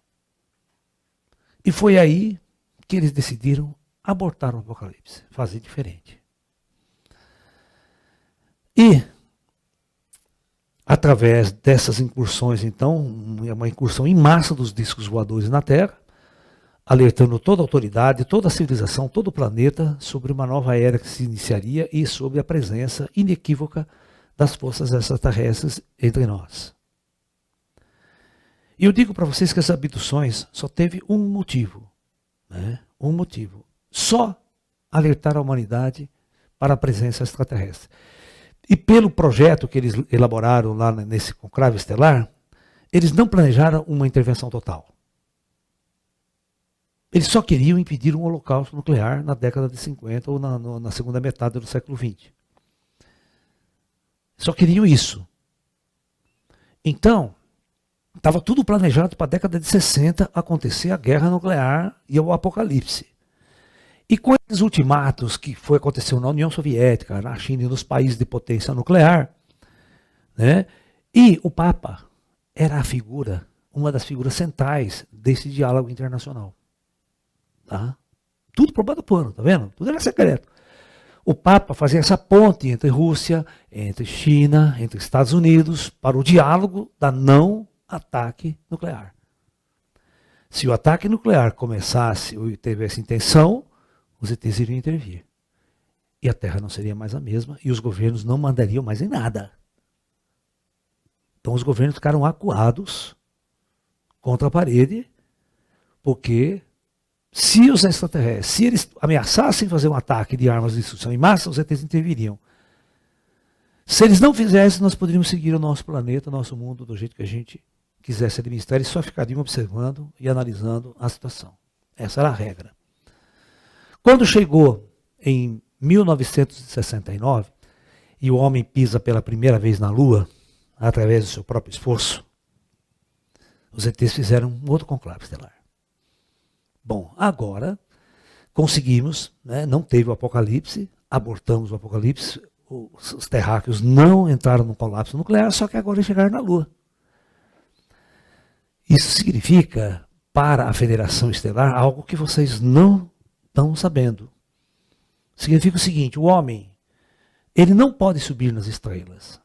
E foi aí que eles decidiram abortar o apocalipse, fazer diferente. E, através dessas incursões, então, uma incursão em massa dos discos voadores na Terra, alertando toda a autoridade, toda a civilização, todo o planeta sobre uma nova era que se iniciaria e sobre a presença inequívoca das forças extraterrestres entre nós. E eu digo para vocês que essas abduções só teve um motivo, né? Um motivo. Só alertar a humanidade para a presença extraterrestre. E pelo projeto que eles elaboraram lá nesse conclave estelar, eles não planejaram uma intervenção total. Eles só queriam impedir um holocausto nuclear na década de 50 ou na segunda metade do século XX. Só queriam isso. Então, estava tudo planejado para a década de 60 acontecer a guerra nuclear e o apocalipse. E com esses ultimatos que aconteceu na União Soviética, na China e nos países de potência nuclear, né, e o Papa era a figura, uma das figuras centrais desse diálogo internacional. Tá? Tudo por baixo do pano, tá vendo? Tudo era secreto. O Papa fazia essa ponte entre Rússia, entre China, entre Estados Unidos, para o diálogo da não ataque nuclear. Se o ataque nuclear começasse ou tivesse intenção, os ETs iriam intervir. E a Terra não seria mais a mesma e os governos não mandariam mais em nada. Então os governos ficaram acuados contra a parede, porque se os extraterrestres, se eles ameaçassem fazer um ataque de armas de destruição em massa, os ETs interviriam. Se eles não fizessem, nós poderíamos seguir o nosso planeta, o nosso mundo, do jeito que a gente quisesse administrar, e só ficariam observando e analisando a situação. Essa era a regra. Quando chegou em 1969, e o homem pisa pela primeira vez na Lua, através do seu próprio esforço, os ETs fizeram um outro conclave estelar. Bom, agora conseguimos, né, não teve o apocalipse, abortamos o Apocalipse, os terráqueos não entraram no colapso nuclear, só que agora eles chegaram na Lua. Isso significa, para a Federação Estelar, algo que vocês não estão sabendo. Significa o seguinte: o homem, ele não pode subir nas estrelas.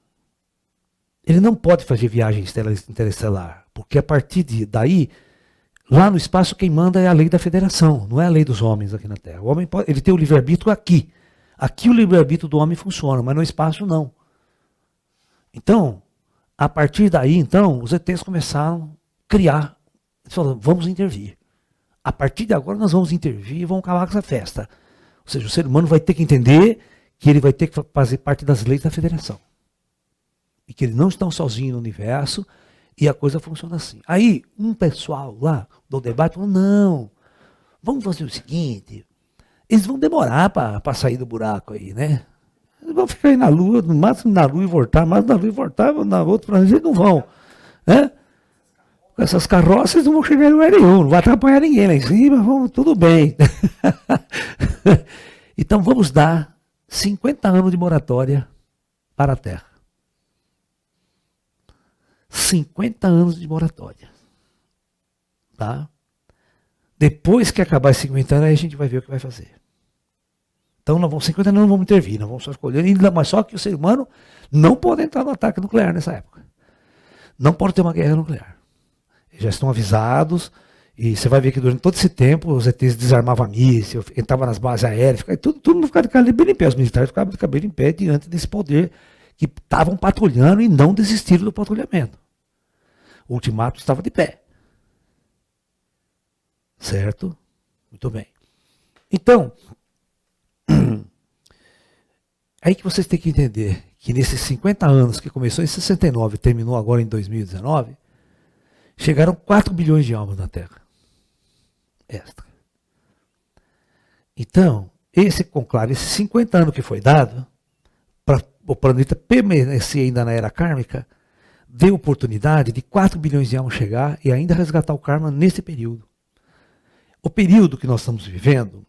Ele não pode fazer viagem interestelar, porque a partir daí, lá no espaço, quem manda é a lei da Federação, não é a lei dos homens aqui na Terra. O homem pode, ele tem o livre-arbítrio aqui. Aqui o livre-arbítrio do homem funciona, mas no espaço não. Então, a partir daí, então, os ETs começaram a criar. Eles falaram, vamos intervir. A partir de agora nós vamos intervir e vamos acabar com essa festa. Ou seja, o ser humano vai ter que entender que ele vai ter que fazer parte das leis da Federação. E que eles não estão sozinhos no universo, e a coisa funciona assim. Aí, um pessoal lá do debate falou, não, vamos fazer o seguinte, eles vão demorar para sair do buraco aí, né? Eles vão ficar aí na Lua, no máximo na Lua e voltar, mas na Lua e voltar, na outra planeta eles não vão. Né? Com essas carroças não vão chegar em lugar nenhum, não vai atrapalhar ninguém lá em cima, vamos, tudo bem. Então vamos dar 50 anos de moratória para a Terra. 50 anos de moratória. Tá? Depois que acabar esses 50 anos, aí a gente vai ver o que vai fazer. Então, nós vamos, 50 anos não vamos intervir, nós vamos só escolher, mas só que o ser humano não pode entrar no ataque nuclear nessa época. Não pode ter uma guerra nuclear. Eles já estão avisados, e você vai ver que durante todo esse tempo os ETs desarmavam mísseis, entravam nas bases aéreas, todo mundo ficava de cabelo em pé, os militares ficavam de cabelo em pé diante desse poder que estavam patrulhando e não desistiram do patrulhamento. O ultimato estava de pé. Certo? Muito bem. Então, aí que vocês têm que entender que nesses 50 anos, que começou em 69 e terminou agora em 2019, chegaram 4 bilhões de almas na Terra. Extra. Então, esse conclave, esses 50 anos que foi dado, para o planeta permanecer ainda na era kármica, deu oportunidade de 4 bilhões de almas chegar e ainda resgatar o karma nesse período. O período que nós estamos vivendo,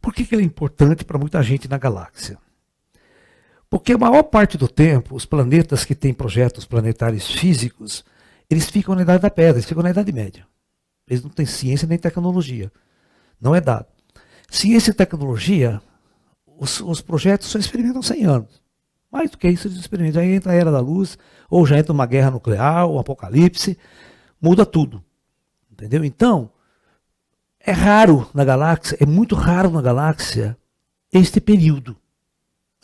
por que ele é importante para muita gente na galáxia? Porque a maior parte do tempo, os planetas que têm projetos planetários físicos, eles ficam na Idade da Pedra, eles ficam na Idade Média. Eles não têm ciência nem tecnologia. Não é dado. Ciência e tecnologia, os projetos só experimentam 100 anos. Mais do que isso, eles experimentam. Já entra a Era da Luz, ou já entra uma guerra nuclear, ou um apocalipse, muda tudo. Entendeu? Então, é raro na galáxia, é muito raro na galáxia este período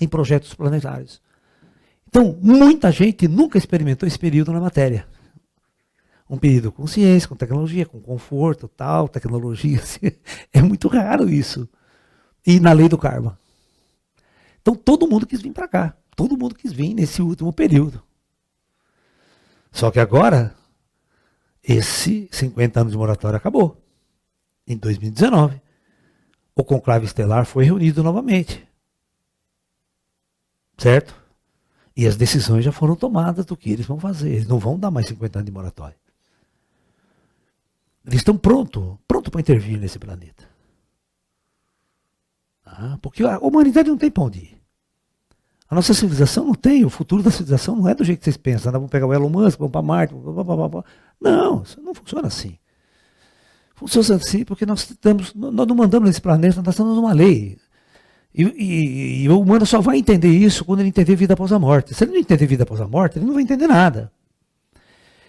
em projetos planetários. Então, muita gente nunca experimentou esse período na matéria. Um período com ciência, com tecnologia, com conforto, tal, tecnologia. Assim, é muito raro isso. E na lei do karma. Então, todo mundo quis vir para cá. Todo mundo quis vir nesse último período. Só que agora, esse 50 anos de moratória acabou. Em 2019, o conclave estelar foi reunido novamente. Certo? E as decisões já foram tomadas do que eles vão fazer. Eles não vão dar mais 50 anos de moratória. Eles estão prontos para intervir nesse planeta. Porque a humanidade não tem para onde ir. A nossa civilização não tem, o futuro da civilização não é do jeito que vocês pensam. Vamos pegar o Elon Musk, vamos para Marte, blá, blá, blá, blá. Não, isso não funciona assim. Funciona assim porque nós não mandamos nesse planeta, nós estamos numa lei. E o humano só vai entender isso quando ele entender vida após a morte. Se ele não entender vida após a morte, ele não vai entender nada.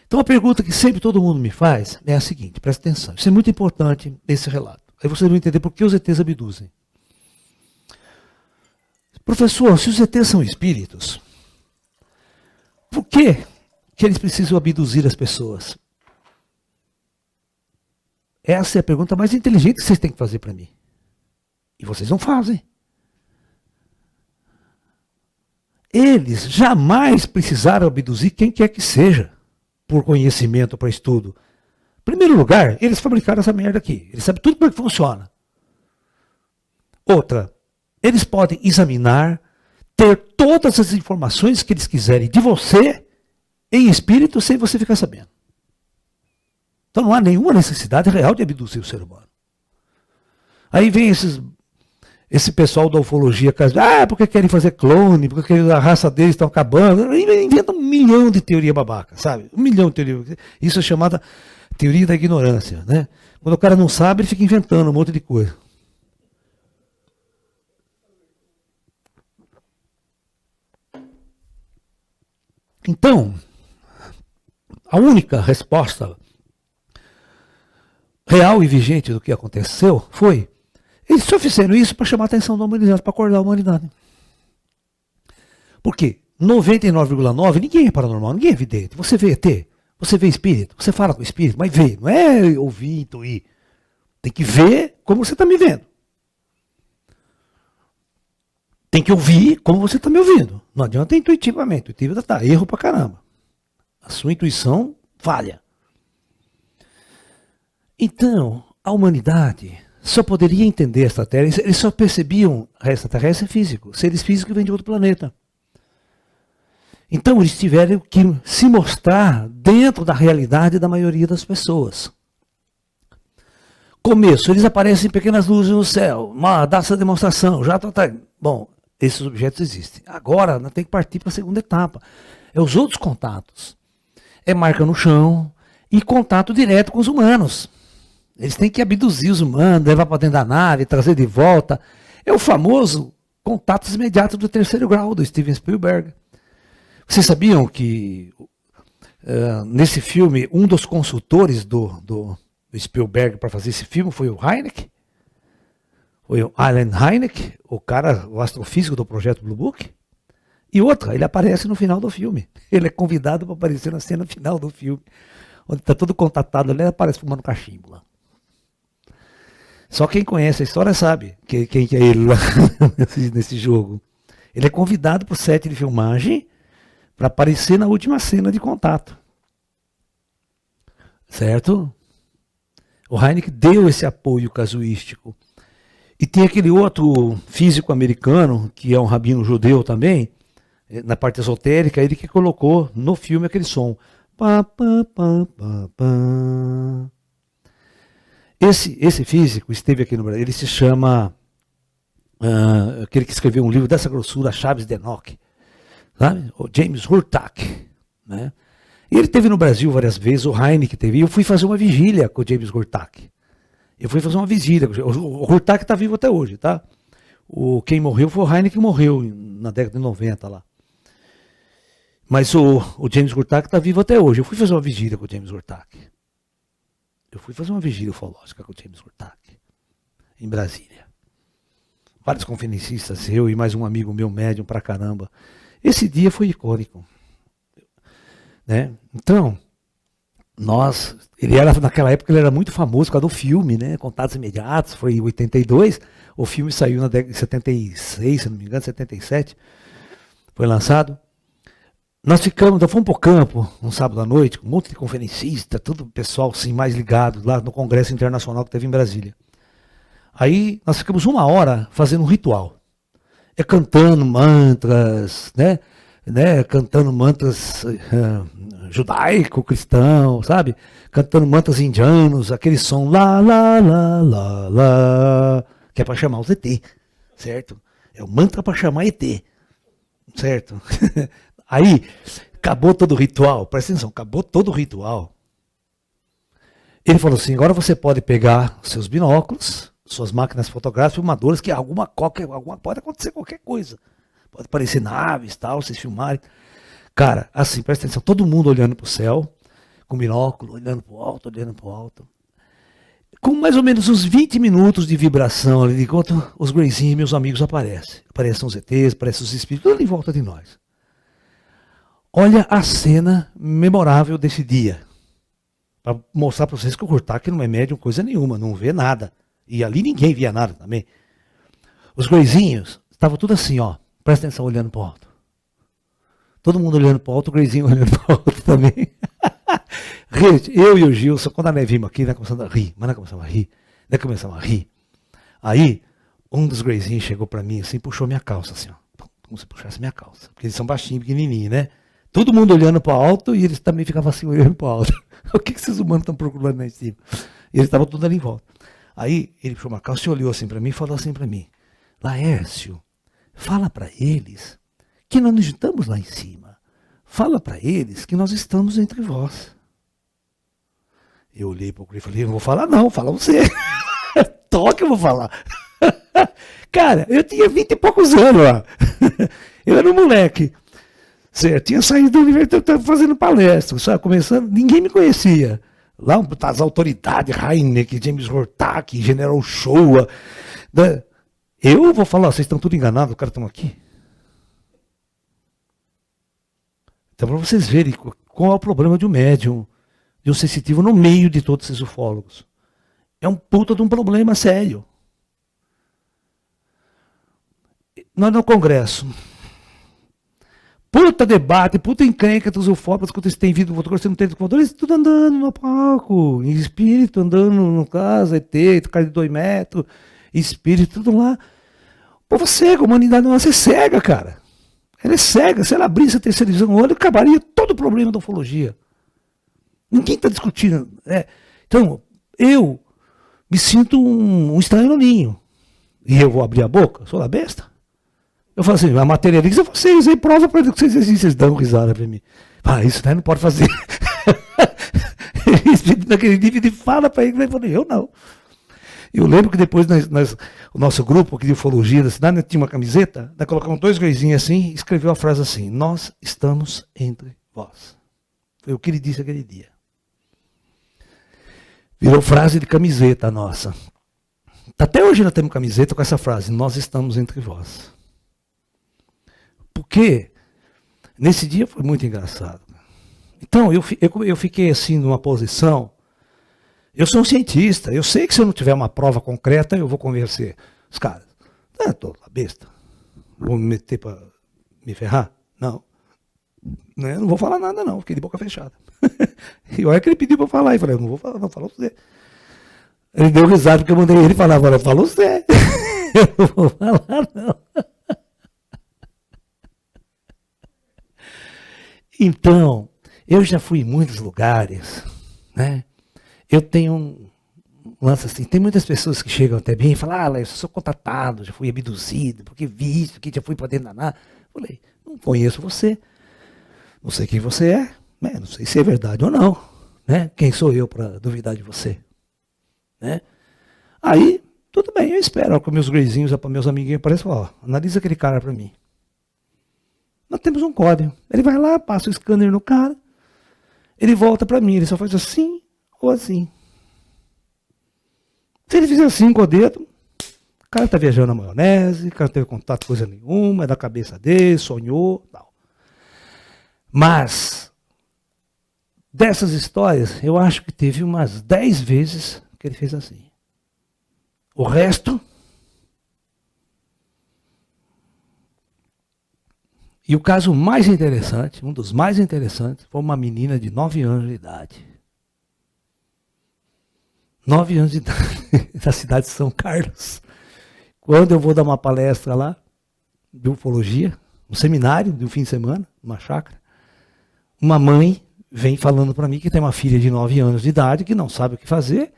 Então a pergunta que sempre todo mundo me faz é a seguinte, presta atenção, isso é muito importante esse relato. Aí vocês vão entender por que os ETs abduzem. Professor, se os ETs são espíritos, por que eles precisam abduzir as pessoas? Essa é a pergunta mais inteligente que vocês têm que fazer para mim. E vocês não fazem. Eles jamais precisaram abduzir quem quer que seja, por conhecimento, para estudo. Em primeiro lugar, eles fabricaram essa merda aqui. Eles sabem tudo como é que funciona. Outra, eles podem examinar, ter todas as informações que eles quiserem de você, em espírito, sem você ficar sabendo. Então não há nenhuma necessidade real de abduzir o ser humano. Aí vem Esse pessoal da ufologia, porque querem fazer clone, porque a raça deles estão acabando. Inventa 1 milhão de teoria babaca, sabe? 1 milhão de teoria. Isso é chamada teoria da ignorância, né? Quando o cara não sabe, ele fica inventando um monte de coisa. Então, a única resposta real e vigente do que aconteceu foi: eles só fizeram isso para chamar a atenção da humanidade, para acordar a humanidade. Por quê? 99,9% ninguém é paranormal, ninguém é vidente. Você vê ET, você vê espírito, você fala com o espírito, mas vê, não é ouvir, intuir. Tem que ver como você está me vendo. Tem que ouvir como você está me ouvindo. Não adianta intuitivamente, intuitivo tá erro pra caramba. A sua intuição falha. Então, a humanidade só poderia entender extraterrestre, eles só percebiam extraterrestre físico, seres físicos que vêm de outro planeta. Então eles tiveram que se mostrar dentro da realidade da maioria das pessoas. Começo, eles aparecem em pequenas luzes no céu, dá essa demonstração, já tá. Bom, esses objetos existem. Agora nós temos que partir para a segunda etapa. É os outros contatos. É marca no chão e contato direto com os humanos. Eles têm que abduzir os humanos, levar para dentro da nave, trazer de volta. É o famoso contatos imediatos do 3º grau do Steven Spielberg. Vocês sabiam que nesse filme, um dos consultores do Spielberg para fazer esse filme foi o Hynek? Foi o Allen Hynek, o astrofísico do projeto Blue Book. E outra, ele aparece no final do filme. Ele é convidado para aparecer na cena final do filme. Onde está todo contatado, ele aparece fumando cachimbo lá. Só quem conhece a história sabe quem que é ele lá nesse jogo. Ele é convidado para o set de filmagem para aparecer na última cena de contato. Certo? O Hynek deu esse apoio casuístico. E tem aquele outro físico americano, que é um rabino judeu também, na parte esotérica, ele que colocou no filme aquele som. Pá, pá, pá, pá, pá. Esse físico esteve aqui no Brasil, ele se chama, aquele que escreveu um livro dessa grossura, Chaves de Enoch, sabe? O James Hurtak, né? E ele esteve no Brasil várias vezes, o Hynek teve, e eu fui fazer uma vigília com o James Hurtak. Eu fui fazer uma vigília, o Hurtak está vivo até hoje, tá? Quem morreu foi o Hynek, que morreu na década de 90 lá. Mas o James Hurtak está vivo até hoje. Eu fui fazer uma vigília com o James Hurtak. Eu fui fazer uma vigília ufológica com o James Hurtak, em Brasília. Vários conferencistas, eu e mais um amigo meu, médium pra caramba. Esse dia foi icônico. Né? Então, naquela época ele era muito famoso por causa do filme, né? Contatos Imediatos, foi em 82. O filme saiu na década de 76, se não me engano, 77. Foi lançado. Nós fomos para o campo, um sábado à noite, com um monte de conferencistas, todo o pessoal assim, mais ligado lá no Congresso Internacional que teve em Brasília. Aí nós ficamos 1 hora fazendo um ritual. Cantando mantras, né? Cantando mantras judaico-cristão, sabe? Cantando mantras indianos, aquele som lá, lá, lá, lá, lá, que é para chamar os ET, certo? É o mantra para chamar ET, certo? Aí, acabou todo o ritual, presta atenção, acabou todo o ritual. Ele falou assim, agora você pode pegar seus binóculos, suas máquinas fotográficas, filmadoras, que pode acontecer qualquer coisa. Pode aparecer naves, tal, vocês filmarem. Cara, assim, presta atenção, todo mundo olhando para o céu, com binóculo, olhando para o alto, olhando para o alto. Com mais ou menos uns 20 minutos de vibração ali, enquanto os Grayzinhos, meus amigos, aparecem. Aparecem os ETs, aparecem os espíritos, tudo ali em volta de nós. Olha a cena memorável desse dia. Para mostrar para vocês que o Hurtak não é médium coisa nenhuma, não vê nada. E ali ninguém via nada também. Os Grayzinhos estavam tudo assim, ó. Presta atenção, olhando para o alto. Todo mundo olhando para o alto, o Grayzinho olhando para o alto também. Eu e o Gilson, quando nós vimos aqui, nós começamos a rir. Mas nós começamos a rir. Aí, um dos Grayzinhos chegou para mim assim, puxou minha calça assim, ó. Como se puxasse minha calça. Porque eles são baixinhos, pequenininhos, né? Todo mundo olhando para o alto e eles também ficavam assim olhando para o alto. O que esses humanos estão procurando lá em cima? E eles estavam tudo ali em volta. Aí ele puxou uma calça e olhou assim para mim e falou assim para mim: Laércio, fala para eles que nós não estamos lá em cima. Fala para eles que nós estamos entre vós. Eu olhei para o Cristo e falei, não vou falar não, fala você. Toque, eu vou falar. Cara, eu tinha 20 e poucos anos lá. Eu era um moleque. Certo? Tinha saído da universidade fazendo palestra, sabe? Começando, ninguém me conhecia. Lá as autoridades, Heineck, James Hortak, General Showa. Eu vou falar, vocês estão tudo enganados, os caras estão aqui. Então, para vocês verem qual é o problema de um médium, de um sensitivo no meio de todos esses ufólogos. É um puta de um problema sério. Nós no Congresso, puta debate, puta encrenca dos ufólogos, quando eles têm vindo, você não tem voador, eles tudo andando no palco, em espírito, andando no caso, ET, cara de 2 metros, espírito, tudo lá. O povo cego, a humanidade nossa é cega, cara. Ela é cega, se ela abrisse a terceira visão no olho, acabaria todo o problema da ufologia. Ninguém está discutindo. Então, eu me sinto um estranho no ninho. E eu vou abrir a boca? Sou da besta? Eu falo assim, a materializa vocês, aí prova para eles que vocês existem. Vocês dão risada para mim. Isso daí não pode fazer. Naquele nível de fala para ele, eu falei, eu não. Eu lembro que depois o nosso grupo aqui de ufologia da cidade tinha uma camiseta, nós colocamos 2 coisinhas assim e escreveu a frase assim, nós estamos entre vós. Foi o que ele disse aquele dia. Virou frase de camiseta nossa. Até hoje nós temos camiseta com essa frase, nós estamos entre vós. Porque nesse dia foi muito engraçado. Então eu fiquei assim numa posição. Eu sou um cientista, eu sei que se eu não tiver uma prova concreta, eu vou convencer os caras. Tô besta. Vou me meter para me ferrar? Não. Eu não vou falar nada não, fiquei de boca fechada. E olha que ele pediu para eu falar, eu falei, eu não vou falar, não, fala você. Ele deu risada porque eu mandei ele falar, agora fala você. Eu não vou falar não. Então, eu já fui em muitos lugares, né? Eu tenho um lance assim, tem muitas pessoas que chegam até mim e falam, eu sou contatado, já fui abduzido, porque vi isso, que já fui para dentro da nave. Falei, não conheço você, não sei quem você é, né? Não sei se é verdade ou não, né? Quem sou eu para duvidar de você? Né? Aí, tudo bem, eu espero que meus greyzinhos, para meus amiguinhos apareçam, analisa aquele cara para mim. Nós temos um código. Ele vai lá, passa o scanner no cara, ele volta para mim, ele só faz assim ou assim. Se ele fizer assim com o dedo, o cara está viajando na maionese, o cara não teve contato com coisa nenhuma, é da cabeça dele, sonhou, tal. Mas, dessas histórias, eu acho que teve umas 10 vezes que ele fez assim. O resto... E o caso mais interessante, um dos mais interessantes, foi uma menina de 9 anos de idade. 9 anos de idade, na cidade de São Carlos. Quando eu vou dar uma palestra lá, de ufologia, um seminário de um fim de semana, numa chácara, uma mãe vem falando para mim que tem uma filha de 9 anos de idade que não sabe o que fazer,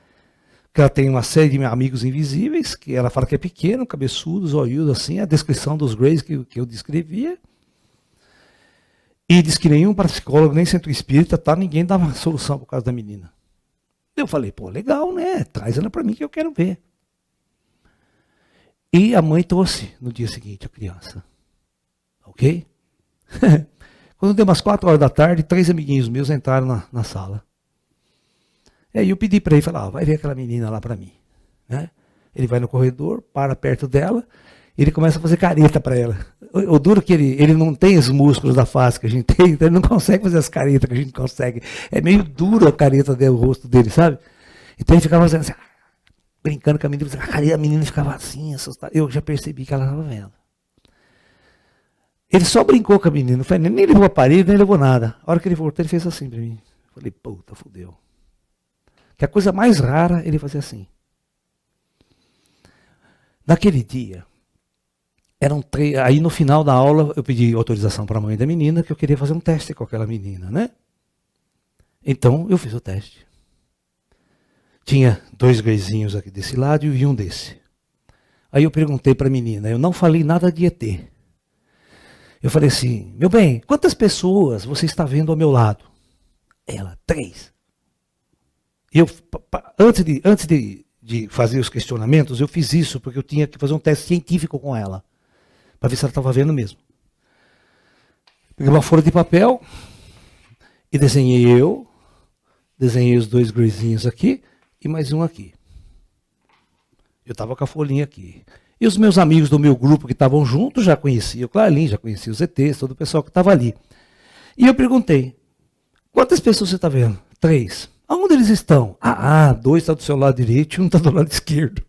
que ela tem uma série de amigos invisíveis, que ela fala que é pequeno, cabeçudo, zoiudo, assim, a descrição dos Greys que eu descrevia. E diz que nenhum psicólogo, nem centro espírita, ninguém dava solução por causa da menina. Eu falei, legal, né? Traz ela para mim que eu quero ver. E a mãe trouxe no dia seguinte a criança. Ok? Quando deu umas 4 horas da tarde, 3 amiguinhos meus entraram na sala. E aí eu pedi para ele, falar, vai ver aquela menina lá para mim. Né? Ele vai no corredor, para perto dela, ele começa a fazer careta para ela. O duro é que ele não tem os músculos da face que a gente tem, então ele não consegue fazer as caretas que a gente consegue. É meio duro a careta dele, o rosto dele, sabe? Então ele ficava fazendo assim, brincando com a menina, a menina ficava assim, assustada. Eu já percebi que ela estava vendo. Ele só brincou com a menina, nem levou a parede, nem levou nada. A hora que ele voltou, ele fez assim para mim. Falei, puta, fudeu. Que a coisa mais rara, ele fazia assim. Naquele dia, aí no final da aula, eu pedi autorização para a mãe da menina, que eu queria fazer um teste com aquela menina, né? Então, eu fiz o teste. Tinha 2 greyzinhos aqui desse lado e um desse. Aí eu perguntei para a menina, eu não falei nada de ET. Eu falei assim, meu bem, quantas pessoas você está vendo ao meu lado? Ela, 3. Eu, antes de fazer os questionamentos, eu fiz isso, porque eu tinha que fazer um teste científico com ela, para ver se ela estava vendo mesmo. Peguei uma folha de papel e desenhei os 2 grisinhos aqui e mais um aqui. Eu estava com a folhinha aqui. E os meus amigos do meu grupo que estavam juntos já conheciam o Clarim, já conheciam os ETs, todo o pessoal que estava ali. E eu perguntei, quantas pessoas você está vendo? 3. Aonde eles estão? 2 estão do seu lado direito e um está do lado esquerdo.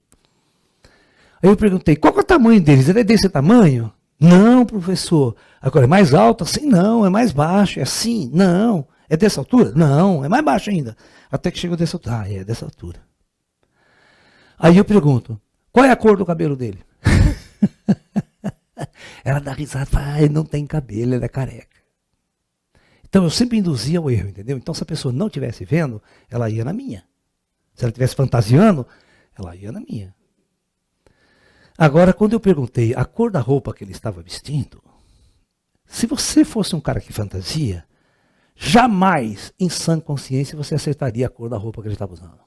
Aí eu perguntei, qual é o tamanho deles? Ele é desse tamanho? Não, professor. Agora, é mais alto? Assim, não. É mais baixo? É assim? Não. É dessa altura? Não. É mais baixo ainda. Até que chegou dessa altura. É dessa altura. Aí eu pergunto, qual é a cor do cabelo dele? Ela dá risada, fala, ele não tem cabelo, ele é careca. Então eu sempre induzia ao erro, entendeu? Então se a pessoa não estivesse vendo, ela ia na minha. Se ela estivesse fantasiando, ela ia na minha. Agora, quando eu perguntei a cor da roupa que ele estava vestindo, se você fosse um cara que fantasia, jamais, em sã consciência, você acertaria a cor da roupa que ele estava usando.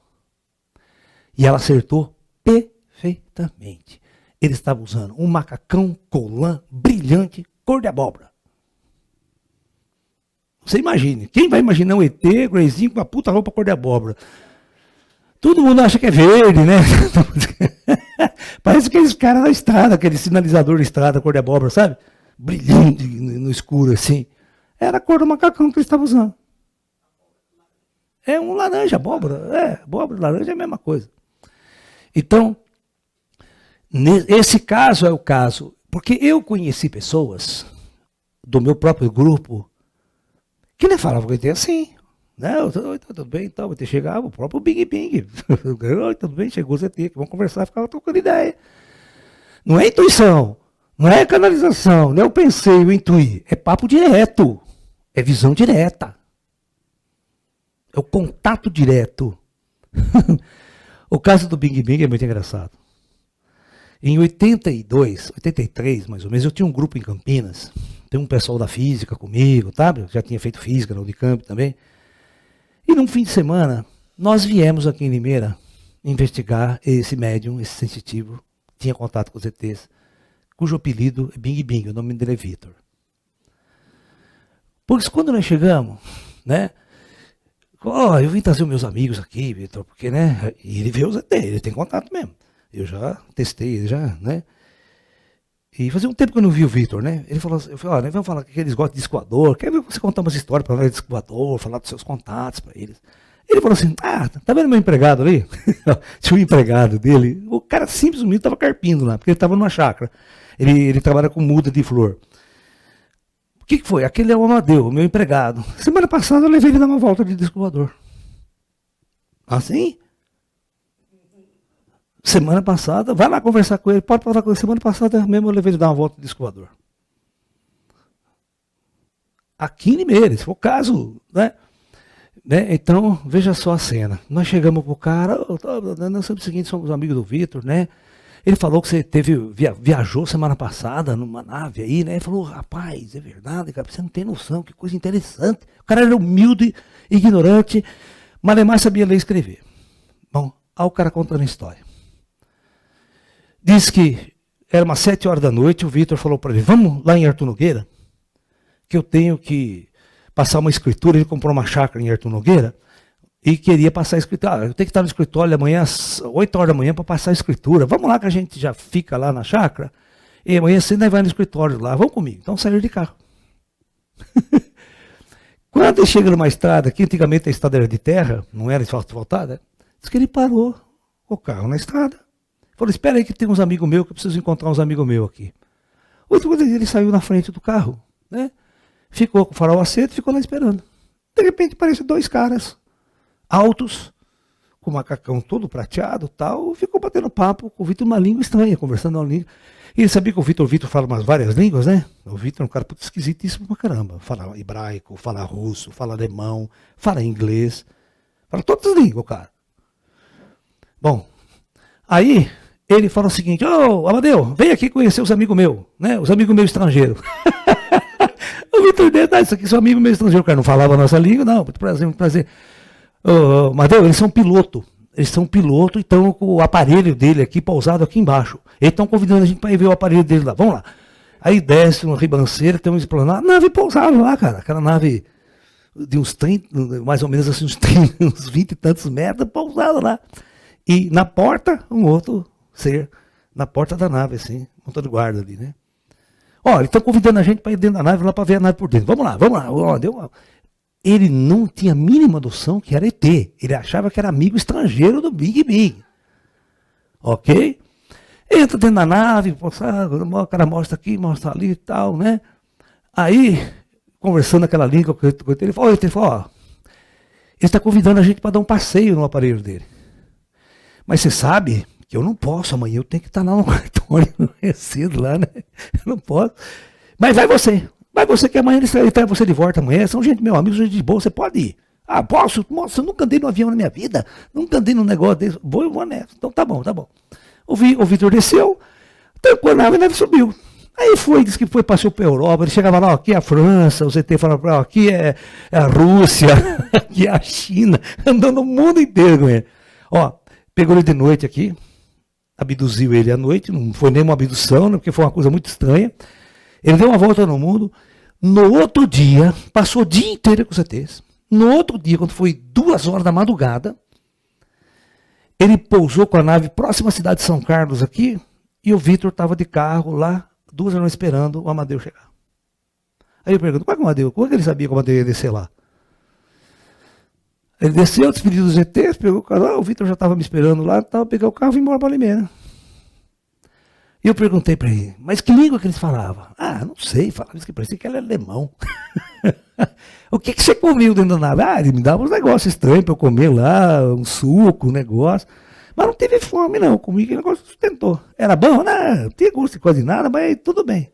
E ela acertou perfeitamente. Ele estava usando um macacão colã brilhante, cor de abóbora. Você imagine, quem vai imaginar um ET, Greyzinho, com uma puta roupa cor de abóbora? Todo mundo acha que é verde, né? Parece aqueles caras da estrada, aquele sinalizador da estrada, cor de abóbora, sabe? Brilhante no escuro, assim. Era a cor do macacão que ele estava usando. É um laranja, abóbora. Abóbora e laranja é a mesma coisa. Então, esse caso é o caso, porque eu conheci pessoas do meu próprio grupo que nem falavam que eu tinha assim. Não, tudo bem, então, vai ter que chegar o próprio Bing Bing. Tudo bem, chegou o ZT, que vamos conversar, ficar trocando ideia. Não é intuição, não é canalização, não é eu pensei, eu intuí. É papo direto, é visão direta. É o contato direto. O caso do Bing Bing é muito engraçado. Em 82, 83 mais ou menos, eu tinha um grupo em Campinas, tem um pessoal da física comigo, tá? Eu já tinha feito física na Unicamp também. E num fim de semana, nós viemos aqui em Limeira investigar esse médium, esse sensitivo, tinha contato com os ETs, cujo apelido é Bing Bing, o nome dele é Vitor. Pois quando nós chegamos, né? Eu vim trazer os meus amigos aqui, Vitor, porque, né? E ele vê os ET, ele tem contato mesmo. Eu já testei, ele já, né? E fazia um tempo que eu não vi o Vitor, né? Ele falou assim, eu falei, vamos falar que eles gostam de disco voador, quer ver você contar umas histórias para nós de disco voador, falar dos seus contatos para eles. Ele falou assim, tá vendo meu empregado ali? Tinha um empregado dele, o cara simplesmente estava carpindo lá, porque ele estava numa chácara. Ele trabalha com muda de flor. O que foi? Aquele é o Amadeu, o meu empregado. Semana passada eu levei ele dar uma volta de disco voador. Assim? Semana passada, vai lá conversar com ele, pode falar com ele. Semana passada mesmo eu levei ele dar uma volta de disco voador. Aqui em Limeira, esse foi o caso, né? Então, veja só a cena. Nós chegamos pro cara, nós somos o seguinte, somos amigos do Vitor, né? Ele falou que você viajou semana passada numa nave aí, né? Ele falou, rapaz, é verdade, cara, você não tem noção, que coisa interessante. O cara era humilde, ignorante, mas demais sabia ler e escrever. Bom, aí o cara contando a história. Diz que era umas 7 horas da noite, o Vitor falou para ele, vamos lá em Artur Nogueira, que eu tenho que passar uma escritura. Ele comprou uma chácara em Artur Nogueira e queria passar a escritura. Eu tenho que estar no escritório amanhã às 8 horas da manhã para passar a escritura. Vamos lá que a gente já fica lá na chácara e amanhã cedo nós vai no escritório lá. Vamos comigo. Então saíram de carro. Quando ele chega numa estrada, que antigamente a estrada era de terra, não era asfaltada, diz que ele parou o carro na estrada. Falou, espera aí que tem uns amigos meus, que eu preciso encontrar uns amigos meus aqui. Outra coisa, ele saiu na frente do carro, né? Ficou com o farol aceso, ficou lá esperando. De repente, aparecem 2 caras altos, com o macacão todo prateado tal, ficou batendo papo com o Vitor uma língua estranha, conversando uma língua. E ele sabia que o Vitor fala umas várias línguas, né? O Vitor é um cara muito esquisitíssimo pra caramba. Fala hebraico, fala russo, fala alemão, fala inglês, fala todas as línguas, cara. Bom, aí ele fala o seguinte: ô, Amadeu, vem aqui conhecer os amigos meus, né? Os amigos meus estrangeiros. O Vitor Neto, isso aqui são amigos meus estrangeiros. O cara não falava a nossa língua, não, muito prazer, muito prazer. Ô, Amadeu, eles são piloto. Eles são piloto e estão com o aparelho dele aqui, pausado aqui embaixo. Eles estão convidando a gente para ir ver o aparelho dele lá. Vamos lá. Aí desce uma ribanceira, tem um esplanado, nave pousada lá, cara. Aquela nave de uns 30, mais ou menos assim, uns 30, uns 20 e tantos metros, pousada lá. E na porta, um outro ser, na porta da nave, assim, montando de guarda ali, né? Ó, eles estão convidando a gente para ir dentro da nave, lá para ver a nave por dentro. Vamos lá, vamos lá. Ó, ele não tinha a mínima noção que era ET. Ele achava que era amigo estrangeiro do Big Big. Ok? Entra dentro da nave, o cara mostra aqui, mostra ali e tal, né? Aí, conversando aquela língua, ele falou, ó, ele está convidando a gente para dar um passeio no aparelho dele. Mas você sabe que eu não posso, amanhã eu tenho que estar lá no cartório, cedo lá, né? Eu não posso. Mas vai você que amanhã ele traz você de volta amanhã, são gente, meu amigo, gente de boa, você pode ir. Ah, posso? Nossa, eu nunca andei no avião na minha vida, nunca andei num negócio desse, vou nessa. Então tá bom, tá bom. O Vitor desceu, tancou a nave subiu. Aí disse que foi, passou para a Europa, ele chegava lá, ó, aqui é a França, o ZT falava para aqui é a Rússia, aqui é a China, andando no mundo inteiro com ele. Ó, pegou ele de noite aqui, abduziu ele à noite, não foi nem uma abdução, né, porque foi uma coisa muito estranha. Ele deu uma volta no mundo, no outro dia, passou o dia inteiro com os ZTs. No outro dia, quando foi 2 horas da madrugada, ele pousou com a nave próxima à cidade de São Carlos aqui, e o Vitor estava de carro lá, 2 horas esperando o Amadeu chegar. Aí eu pergunto, como é que ele sabia que o Amadeu ia descer lá? Ele desceu, despediu dos ETs, pegou o carro, o Vitor já estava me esperando lá, peguei o carro e vim embora para Limeira. E eu perguntei para ele, mas que língua que eles falavam? Ah, não sei, falava isso que parecia que ele era alemão. O que você comeu dentro da nave? Ah, ele me dava uns negócios estranhos para eu comer lá, um suco, um negócio. Mas não teve fome, não. Eu comi aquele negócio, sustentou. Era bom? Não tinha gosto de quase nada, mas tudo bem.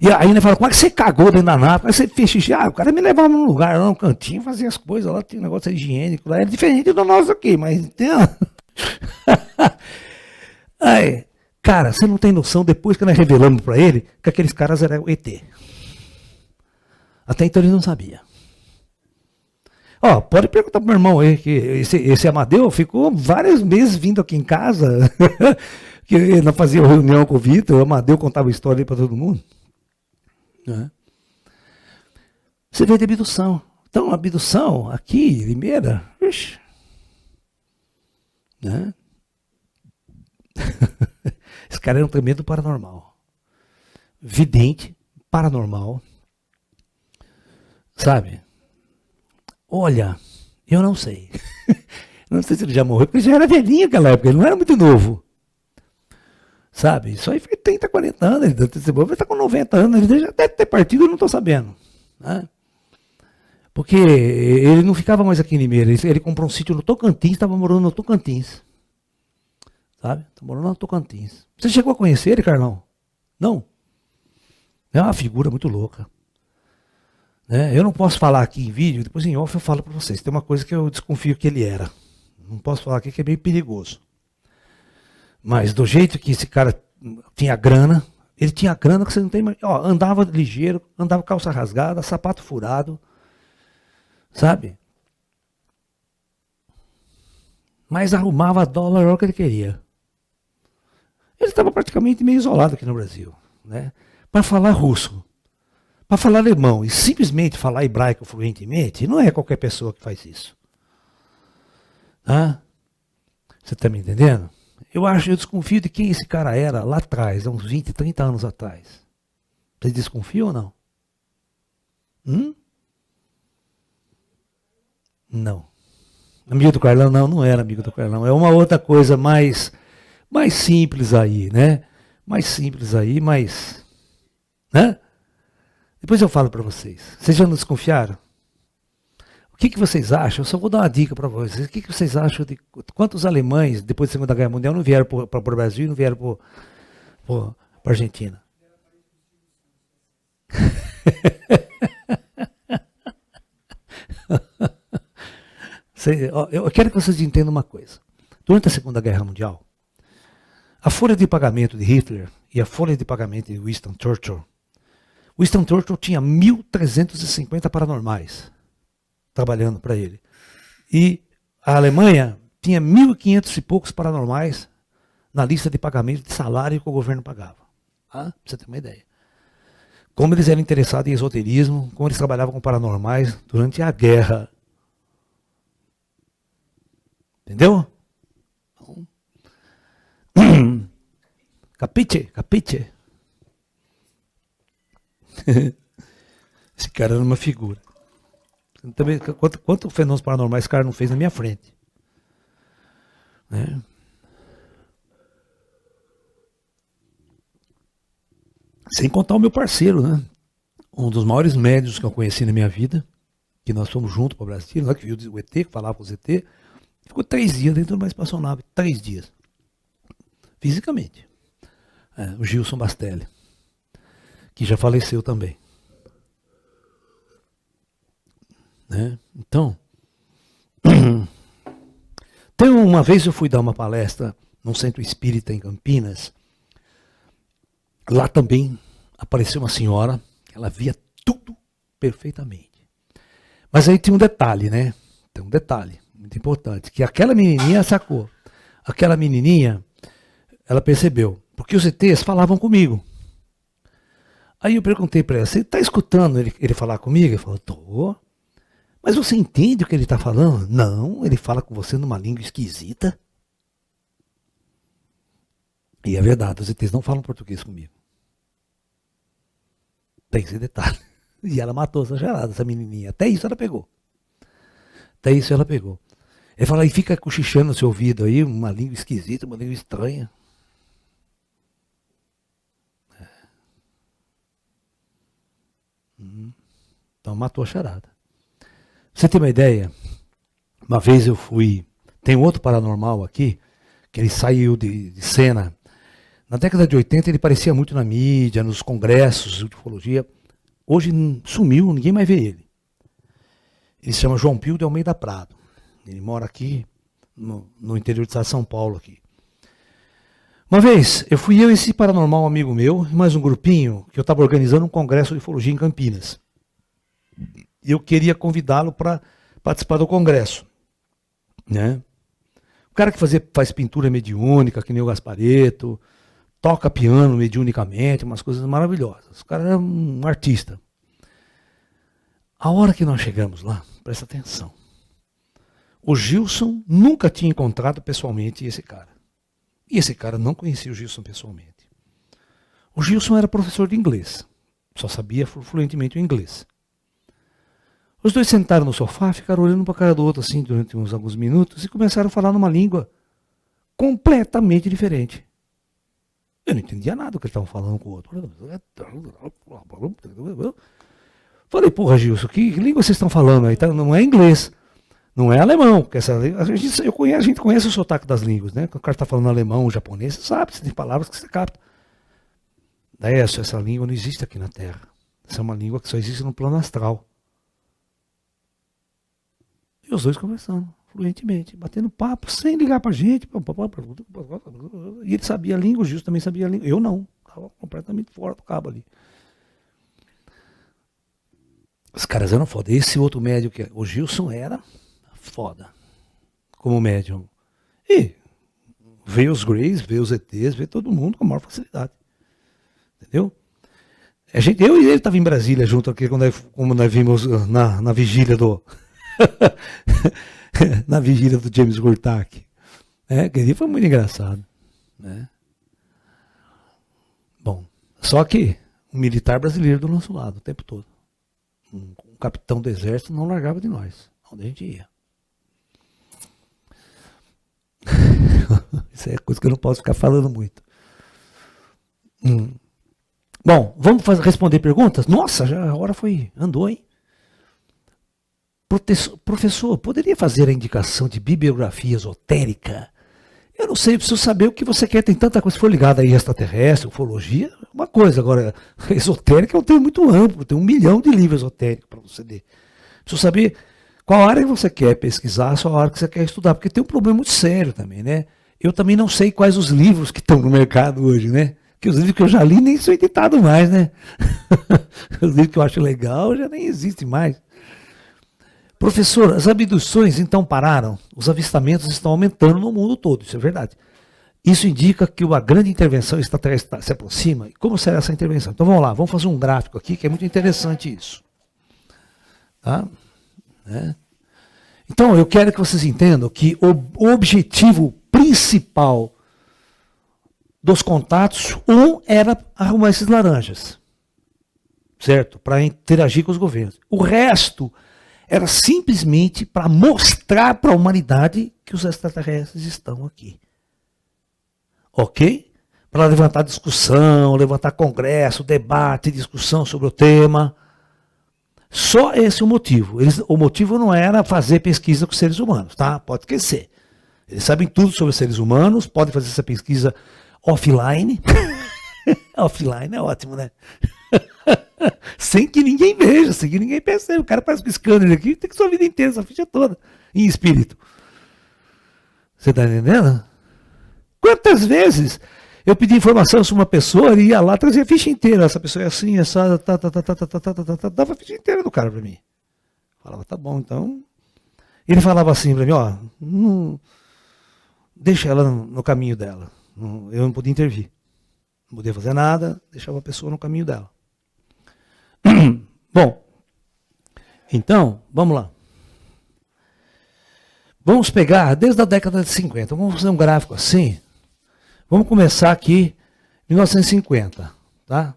E aí ele fala, como é que você cagou dentro da nave? Como é que você fez xixi? Ah, o cara me levava num lugar, lá no cantinho, fazia as coisas lá, tinha um negócio higiênico lá. Era diferente do nosso aqui, mas tem. Aí, cara, você não tem noção, depois que nós revelamos para ele, que aqueles caras eram ET. Até então ele não sabia. Ó, pode perguntar pro meu irmão aí, que esse Amadeu ficou vários meses vindo aqui em casa, que nós fazíamos reunião com o Vitor, o Amadeu contava a história aí para todo mundo. Né? Você vê de abdução. Então, abdução aqui, em Limeira, ixi, né? Esse cara era um tremendo paranormal. Vidente, paranormal. Sabe? Olha, eu não sei. Não sei se ele já morreu, porque ele já era velhinho naquela época, ele não era muito novo. Sabe? Isso aí foi 30, 40 anos, ele está com 90 anos, ele já deve ter partido, eu não estou sabendo. Né? Porque ele não ficava mais aqui em Limeira, ele comprou um sítio no Tocantins, estava morando no Tocantins. Sabe? Está morando no Tocantins. Você chegou a conhecer ele, Carlão? Não? É uma figura muito louca. Né? Eu não posso falar aqui em vídeo, depois em off eu falo para vocês. Tem uma coisa que eu desconfio que ele era. Não posso falar aqui que é meio perigoso. Mas do jeito que esse cara tinha grana, ele tinha grana que você não tem mais. Ó, andava ligeiro, andava calça rasgada, sapato furado. Sabe? Mas arrumava dólar a hora que ele queria. Ele estava praticamente meio isolado aqui no Brasil. Né? Para falar russo, para falar alemão e simplesmente falar hebraico fluentemente, não é qualquer pessoa que faz isso. Tá? Você está me entendendo? Eu desconfio de quem esse cara era lá atrás, há uns 20, 30 anos atrás. Vocês desconfiam ou não? Não. Amigo do Carlão? Não era amigo do Carlão. É uma outra coisa mais simples aí, né? Mais simples aí, mais... Né? Depois eu falo para vocês. Vocês já não desconfiaram? O que vocês acham? Eu só vou dar uma dica para vocês. O que vocês acham de quantos alemães, depois da Segunda Guerra Mundial, não vieram para o Brasil e não vieram para a Argentina? Eu quero que vocês entendam uma coisa. Durante a Segunda Guerra Mundial, a folha de pagamento de Hitler e a folha de pagamento de Winston Churchill tinha 1.350 paranormais trabalhando para ele. E a Alemanha tinha 1.500 e poucos paranormais na lista de pagamento de salário que o governo pagava. Pra você ter uma ideia. Como eles eram interessados em esoterismo, como eles trabalhavam com paranormais durante a guerra. Entendeu? Capite? Esse cara era uma figura. Também, quanto fenômenos paranormais esse cara não fez na minha frente? Né? Sem contar o meu parceiro, né? Um dos maiores médios que eu conheci na minha vida, que nós fomos juntos para o Brasil, lá que viu o ET, que falava com os ET, ficou 3 dias dentro de uma espaçonave, 3 dias. Fisicamente. O Gilson Bastelli, que já faleceu também. Né? Então, uma vez eu fui dar uma palestra num centro espírita em Campinas. Lá também apareceu uma senhora, ela via tudo perfeitamente. Mas aí tem um detalhe, né? Tem um detalhe muito importante, que aquela menininha sacou. Aquela menininha, ela percebeu, porque os ETs falavam comigo. Aí eu perguntei para ela, você está escutando ele falar comigo? Ele falou, tô. Mas você entende o que ele está falando? Não, ele fala com você numa língua esquisita. E é verdade, os ETs não falam português comigo. Tem esse detalhe. E ela matou essa gerada, essa menininha. Até isso ela pegou. Ele fala, e fica cochichando no seu ouvido aí, uma língua esquisita, uma língua estranha. Então matou a charada. Pra você ter uma ideia, uma vez eu fui... Tem outro paranormal aqui, que ele saiu de cena. Na década de 80 ele aparecia muito na mídia, nos congressos de ufologia. Hoje sumiu, ninguém mais vê ele. Ele se chama João Pio de Almeida Prado. Ele mora aqui no interior de São Paulo. Aqui. Uma vez, eu e esse paranormal amigo meu, e mais um grupinho, que eu estava organizando um congresso de ufologia em Campinas. E eu queria convidá-lo para participar do congresso. Né? O cara que faz pintura mediúnica, que nem o Gasparetto, toca piano mediunicamente, umas coisas maravilhosas. O cara era um artista. A hora que nós chegamos lá, presta atenção. O Gilson nunca tinha encontrado pessoalmente esse cara. E esse cara não conhecia o Gilson pessoalmente. O Gilson era professor de inglês. Só sabia fluentemente o inglês. Os dois sentaram no sofá, ficaram olhando para a cara do outro assim durante alguns minutos e começaram a falar numa língua completamente diferente. Eu não entendia nada do que eles estavam falando com o outro. Falei, porra, Gilson, que língua vocês estão falando aí? Não é inglês, não é alemão. A gente conhece o sotaque das línguas, né? Quando o cara está falando alemão, japonês, você sabe, você tem palavras que você capta. Daí essa língua não existe aqui na Terra. Essa é uma língua que só existe no plano astral. E os dois conversando, fluentemente, batendo papo, sem ligar pra gente. E ele sabia a língua, o Gilson também sabia a língua. Eu não, estava completamente fora do cabo ali. Os caras eram foda. Esse outro médium, o Gilson era foda, como médium. E veio os Greys, veio os ETs, veio todo mundo com a maior facilidade. Entendeu? Eu e ele estavam em Brasília junto aqui, como nós vimos na vigília do... na vigília do James Gurtak. Aquele dia foi muito engraçado. Né? Bom, só que um militar brasileiro do nosso lado o tempo todo. Um capitão do exército não largava de nós, onde a gente ia. Isso é coisa que eu não posso ficar falando muito. Bom, vamos responder perguntas? Nossa, já a hora andou, hein? Professor, poderia fazer a indicação de bibliografia esotérica? Eu não sei, preciso saber o que você quer. Tem tanta coisa. Se for ligada aí extraterrestre, ufologia, uma coisa. Agora, esotérica é um termo muito amplo. Tem 1 milhão de livros esotéricos para você ler. Preciso saber qual área você quer pesquisar, a sua área que você quer estudar, porque tem um problema muito sério também, né? Eu também não sei quais os livros que estão no mercado hoje, né? Que os livros que eu já li nem são editados mais, né? Os livros que eu acho legal já nem existem mais. Professor, as abduções então pararam? Os avistamentos estão aumentando no mundo todo, isso é verdade. Isso indica que uma grande intervenção extraterrestre se aproxima. E como será essa intervenção? Então vamos lá, vamos fazer um gráfico aqui, que é muito interessante isso. Tá? Então eu quero que vocês entendam que o objetivo principal dos contatos, era arrumar esses laranjas, certo? Para interagir com os governos. O resto era simplesmente para mostrar para a humanidade que os extraterrestres estão aqui. Ok? Para levantar discussão, levantar congresso, debate, discussão sobre o tema. Só esse é o motivo. O motivo não era fazer pesquisa com seres humanos, tá? Pode esquecer. Eles sabem tudo sobre os seres humanos, podem fazer essa pesquisa offline. Offline é ótimo, né? Sem que ninguém veja, sem que ninguém perceba. O cara faz um scanner aqui, tem que sua vida inteira, essa ficha toda, em espírito. Você está entendendo? Quantas vezes eu pedi informação sobre uma pessoa e ia lá, trazia a ficha inteira. Essa pessoa é assim, essa, dava a ficha inteira do cara para mim. Falava, tá bom, então. Ele falava assim para mim, ó, não, deixa ela no caminho dela. Eu não podia intervir. Não podia fazer nada, deixava a pessoa no caminho dela. Bom, então, vamos lá. Vamos pegar desde a década de 50, vamos fazer um gráfico assim. Vamos começar aqui, 1950, tá?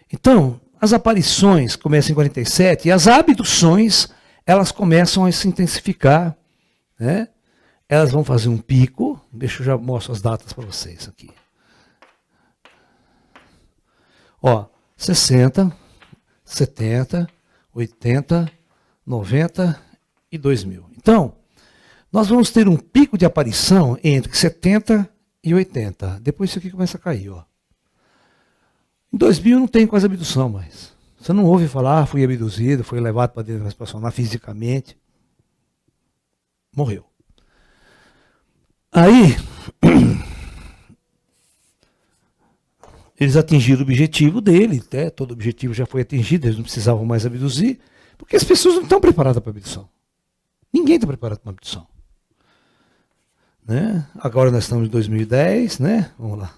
Então, as aparições começam em 47 e as abduções, elas começam a se intensificar, né? Elas vão fazer um pico, deixa eu já mostro as datas para vocês aqui. Ó, 60, 70, 80, 90 e 2000. Então, nós vamos ter um pico de aparição entre 70 e 80. Depois isso aqui começa a cair, ó. Em 2000 não tem quase abdução mais. Você não ouve falar, fui abduzido, fui levado para dentro da espaçonave fisicamente. Morreu. Aí, eles atingiram o objetivo dele, né? Todo o objetivo já foi atingido, eles não precisavam mais abduzir, porque as pessoas não estão preparadas para abdução. Ninguém está preparado para uma abdução. Né? Agora nós estamos em 2010, né? Vamos lá.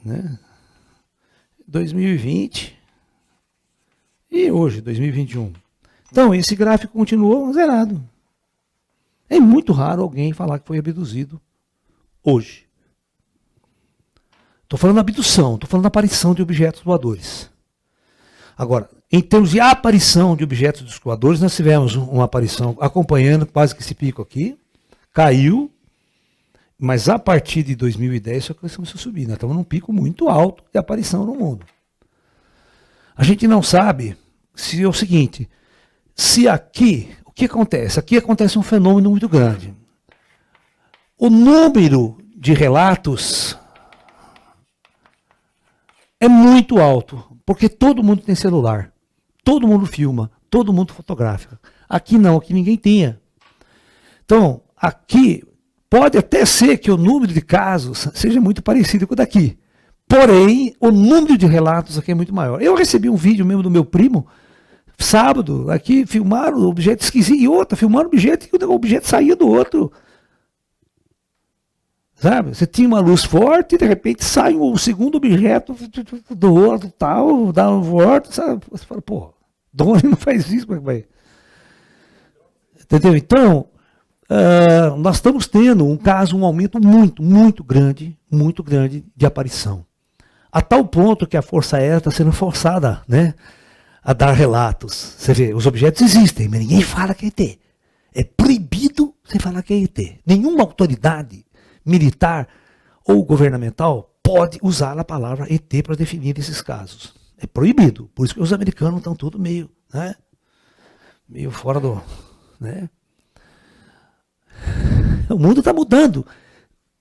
Né? 2020 e hoje, 2021. Então, esse gráfico continuou zerado. É muito raro alguém falar que foi abduzido hoje. Estou falando da abdução, estou falando da aparição de objetos voadores. Agora, em termos de aparição de objetos voadores, nós tivemos uma aparição acompanhando quase que esse pico aqui, caiu, mas a partir de 2010 só começou a subir. Nós estamos num pico muito alto de aparição no mundo. A gente não sabe se é o seguinte, se aqui, o que acontece? Aqui acontece um fenômeno muito grande. O número de relatos é muito alto, porque todo mundo tem celular, todo mundo filma, todo mundo fotografa. Aqui não, aqui ninguém tinha. Então, aqui pode até ser que o número de casos seja muito parecido com o daqui. Porém, o número de relatos aqui é muito maior. Eu recebi um vídeo mesmo do meu primo, sábado, aqui filmaram objeto esquisito e outra, filmaram objeto e o objeto saía do outro. Sabe? Você tinha uma luz forte e de repente sai um segundo objeto do outro, tal, dá um volta, sabe? Você fala, pô, drone não faz isso, como é que vai? Entendeu? Então, nós estamos tendo um aumento muito grande de aparição. A tal ponto que a Força Aérea está sendo forçada, né, a dar relatos. Você vê, os objetos existem, mas ninguém fala que é ET. É proibido você falar que é ET. Nenhuma autoridade militar ou governamental pode usar a palavra ET para definir esses casos. É proibido. Por isso que os americanos estão tudo meio, né, meio fora do... Né? O mundo está mudando.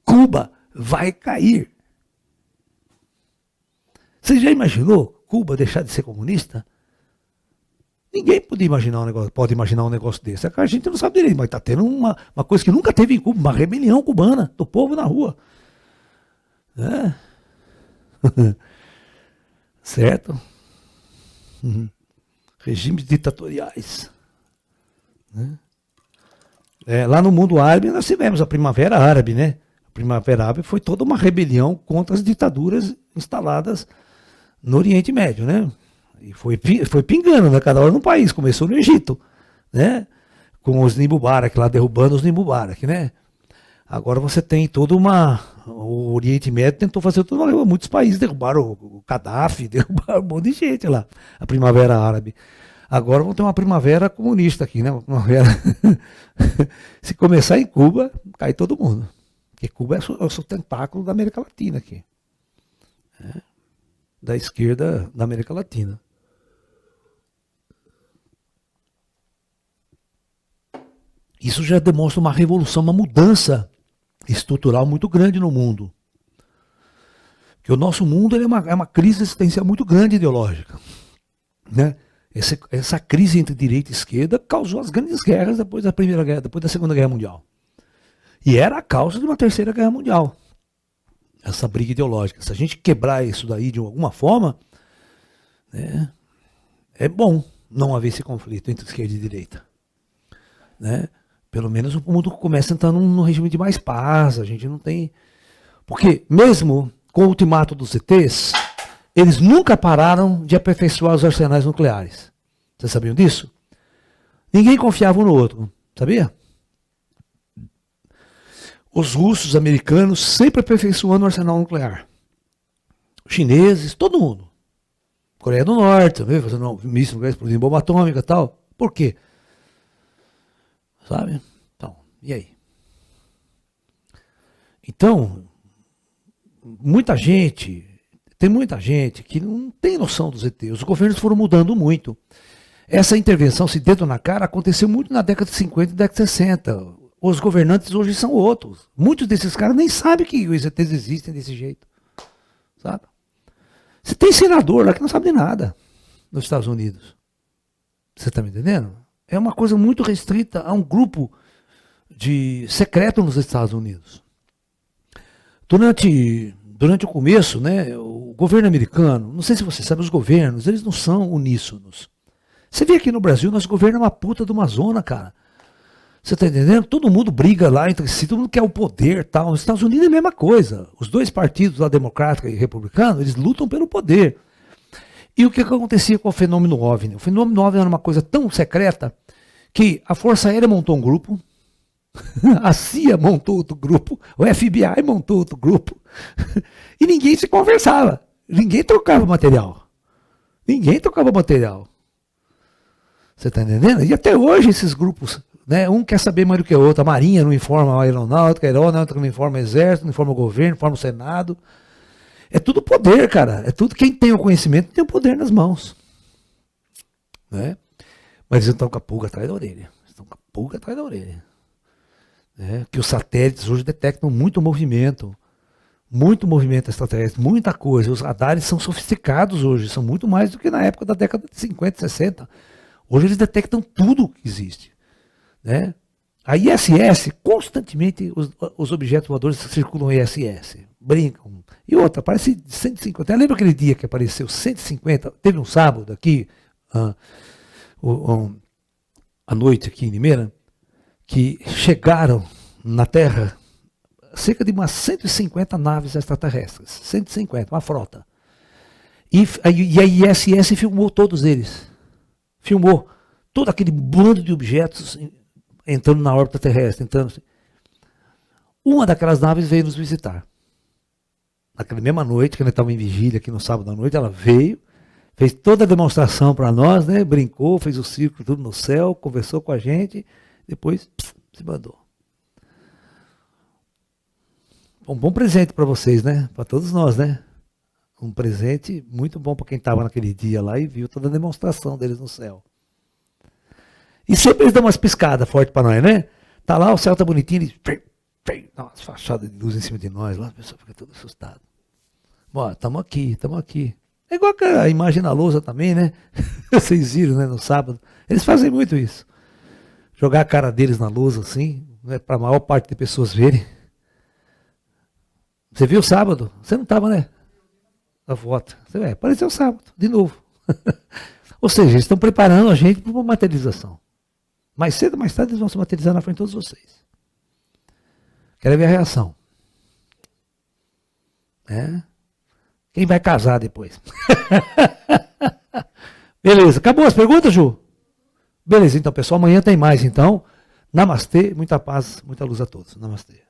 Cuba vai cair. Você já imaginou Cuba deixar de ser comunista? Ninguém pode imaginar um negócio desse. A gente não sabe direito, mas está tendo uma coisa que nunca teve em Cuba, uma rebelião cubana do povo na rua. É. Certo? Regimes ditatoriais. Né? Lá no mundo árabe nós tivemos a Primavera Árabe, né? A Primavera Árabe foi toda uma rebelião contra as ditaduras instaladas no Oriente Médio, né? E foi pingando, né? Cada hora no país. Começou no Egito, né? Com os Mubarak lá, derrubando os Mubarak, né? Agora você tem toda o Oriente Médio tentou fazer tudo, muitos países derrubaram o Gaddafi, derrubaram um monte de gente lá, a Primavera Árabe. Agora vamos ter uma primavera comunista aqui, né? Uma primavera. Se começar em Cuba, cai todo mundo. Porque Cuba é o sustentáculo da América Latina aqui. Da esquerda da América Latina. Isso já demonstra uma revolução, uma mudança estrutural muito grande no mundo. Que o nosso mundo é uma crise existencial muito grande ideológica. Né? Essa crise entre direita e esquerda causou as grandes guerras depois da Segunda Guerra Mundial. E era a causa de uma Terceira Guerra Mundial. Essa briga ideológica. Se a gente quebrar isso daí de alguma forma, né, é bom não haver esse conflito entre esquerda e direita. Né? Pelo menos o mundo começa a entrar num regime de mais paz. A gente não tem... Porque mesmo com o ultimato dos ETs, eles nunca pararam de aperfeiçoar os arsenais nucleares. Vocês sabiam disso? Ninguém confiava um no outro, sabia? Os russos, os americanos, sempre aperfeiçoando o arsenal nuclear. Os chineses, todo mundo. Coreia do Norte, também, fazendo um míssil nuclear, explodindo bomba atômica e tal. Por quê? Sabe? Então, e aí? Então, tem muita gente que não tem noção dos ETs. Os governos foram mudando muito. Essa intervenção, se dedo na cara, aconteceu muito na década de 50 e década de 60. Os governantes hoje são outros. Muitos desses caras nem sabem que os ETs existem desse jeito. Sabe? Você tem senador lá que não sabe de nada nos Estados Unidos. Você está me entendendo? É uma coisa muito restrita a um grupo secreto nos Estados Unidos. Durante o começo, né, o governo americano, não sei se você sabe, os governos, eles não são uníssonos. Você vê aqui no Brasil, nosso governo é uma puta de uma zona, cara. Você está entendendo? Todo mundo briga lá entre si, todo mundo quer o poder, tal. Nos Estados Unidos é a mesma coisa. Os dois partidos, lá, democrático e republicano, eles lutam pelo poder. E o que acontecia com o fenômeno OVNI? O fenômeno OVNI era uma coisa tão secreta que a Força Aérea montou um grupo, a CIA montou outro grupo, o FBI montou outro grupo, e ninguém se conversava, ninguém trocava material. Ninguém trocava material. Você está entendendo? E até hoje esses grupos, né, um quer saber mais do que o outro, a Marinha não informa a Aeronáutica não informa o Exército, não informa o Governo, não informa o Senado. É tudo poder, cara. É tudo quem tem o conhecimento tem o poder nas mãos. Né? Mas eles estão com a pulga atrás da orelha. Que os satélites hoje detectam muito movimento extraterrestre, muita coisa. Os radares são sofisticados hoje, são muito mais do que na época da década de 50, 60. Hoje eles detectam tudo que existe. Né? A ISS, constantemente os objetos voadores circulam ISS, brincam. E outra, aparece 150. Lembra aquele dia que apareceu 150? Teve um sábado aqui, à noite aqui em Limeira, que chegaram na Terra cerca de umas 150 naves extraterrestres. 150, uma frota. E a ISS filmou todos eles. Filmou todo aquele bando de objetos entrando na órbita terrestre. Uma daquelas naves veio nos visitar. Naquela mesma noite, que nós estávamos em vigília aqui no sábado à noite, ela veio, fez toda a demonstração para nós, né? Brincou, fez o círculo tudo no céu, conversou com a gente, depois se mandou. Um bom presente para vocês, né? Para todos nós, né? Um presente muito bom para quem estava naquele dia lá e viu toda a demonstração deles no céu. E sempre eles dão umas piscadas fortes para nós, né? Tá lá, o céu tá bonitinho, eles dá umas fachadas de luz em cima de nós lá, a pessoa fica toda assustada. Bom, estamos aqui. É igual a imagem na lousa também, né? Vocês viram, né, no sábado. Eles fazem muito isso. Jogar a cara deles na lousa, assim, né, para a maior parte de pessoas verem. Você viu sábado? Você não estava, né? A foto. Você vê, apareceu sábado, de novo. Ou seja, eles estão preparando a gente para uma materialização. Mais cedo ou mais tarde eles vão se materializar na frente de todos vocês. Quero ver a reação. É? Quem vai casar depois? Beleza, acabou as perguntas, Ju? Beleza, então, pessoal, amanhã tem mais, então. Namastê, muita paz, muita luz a todos. Namastê.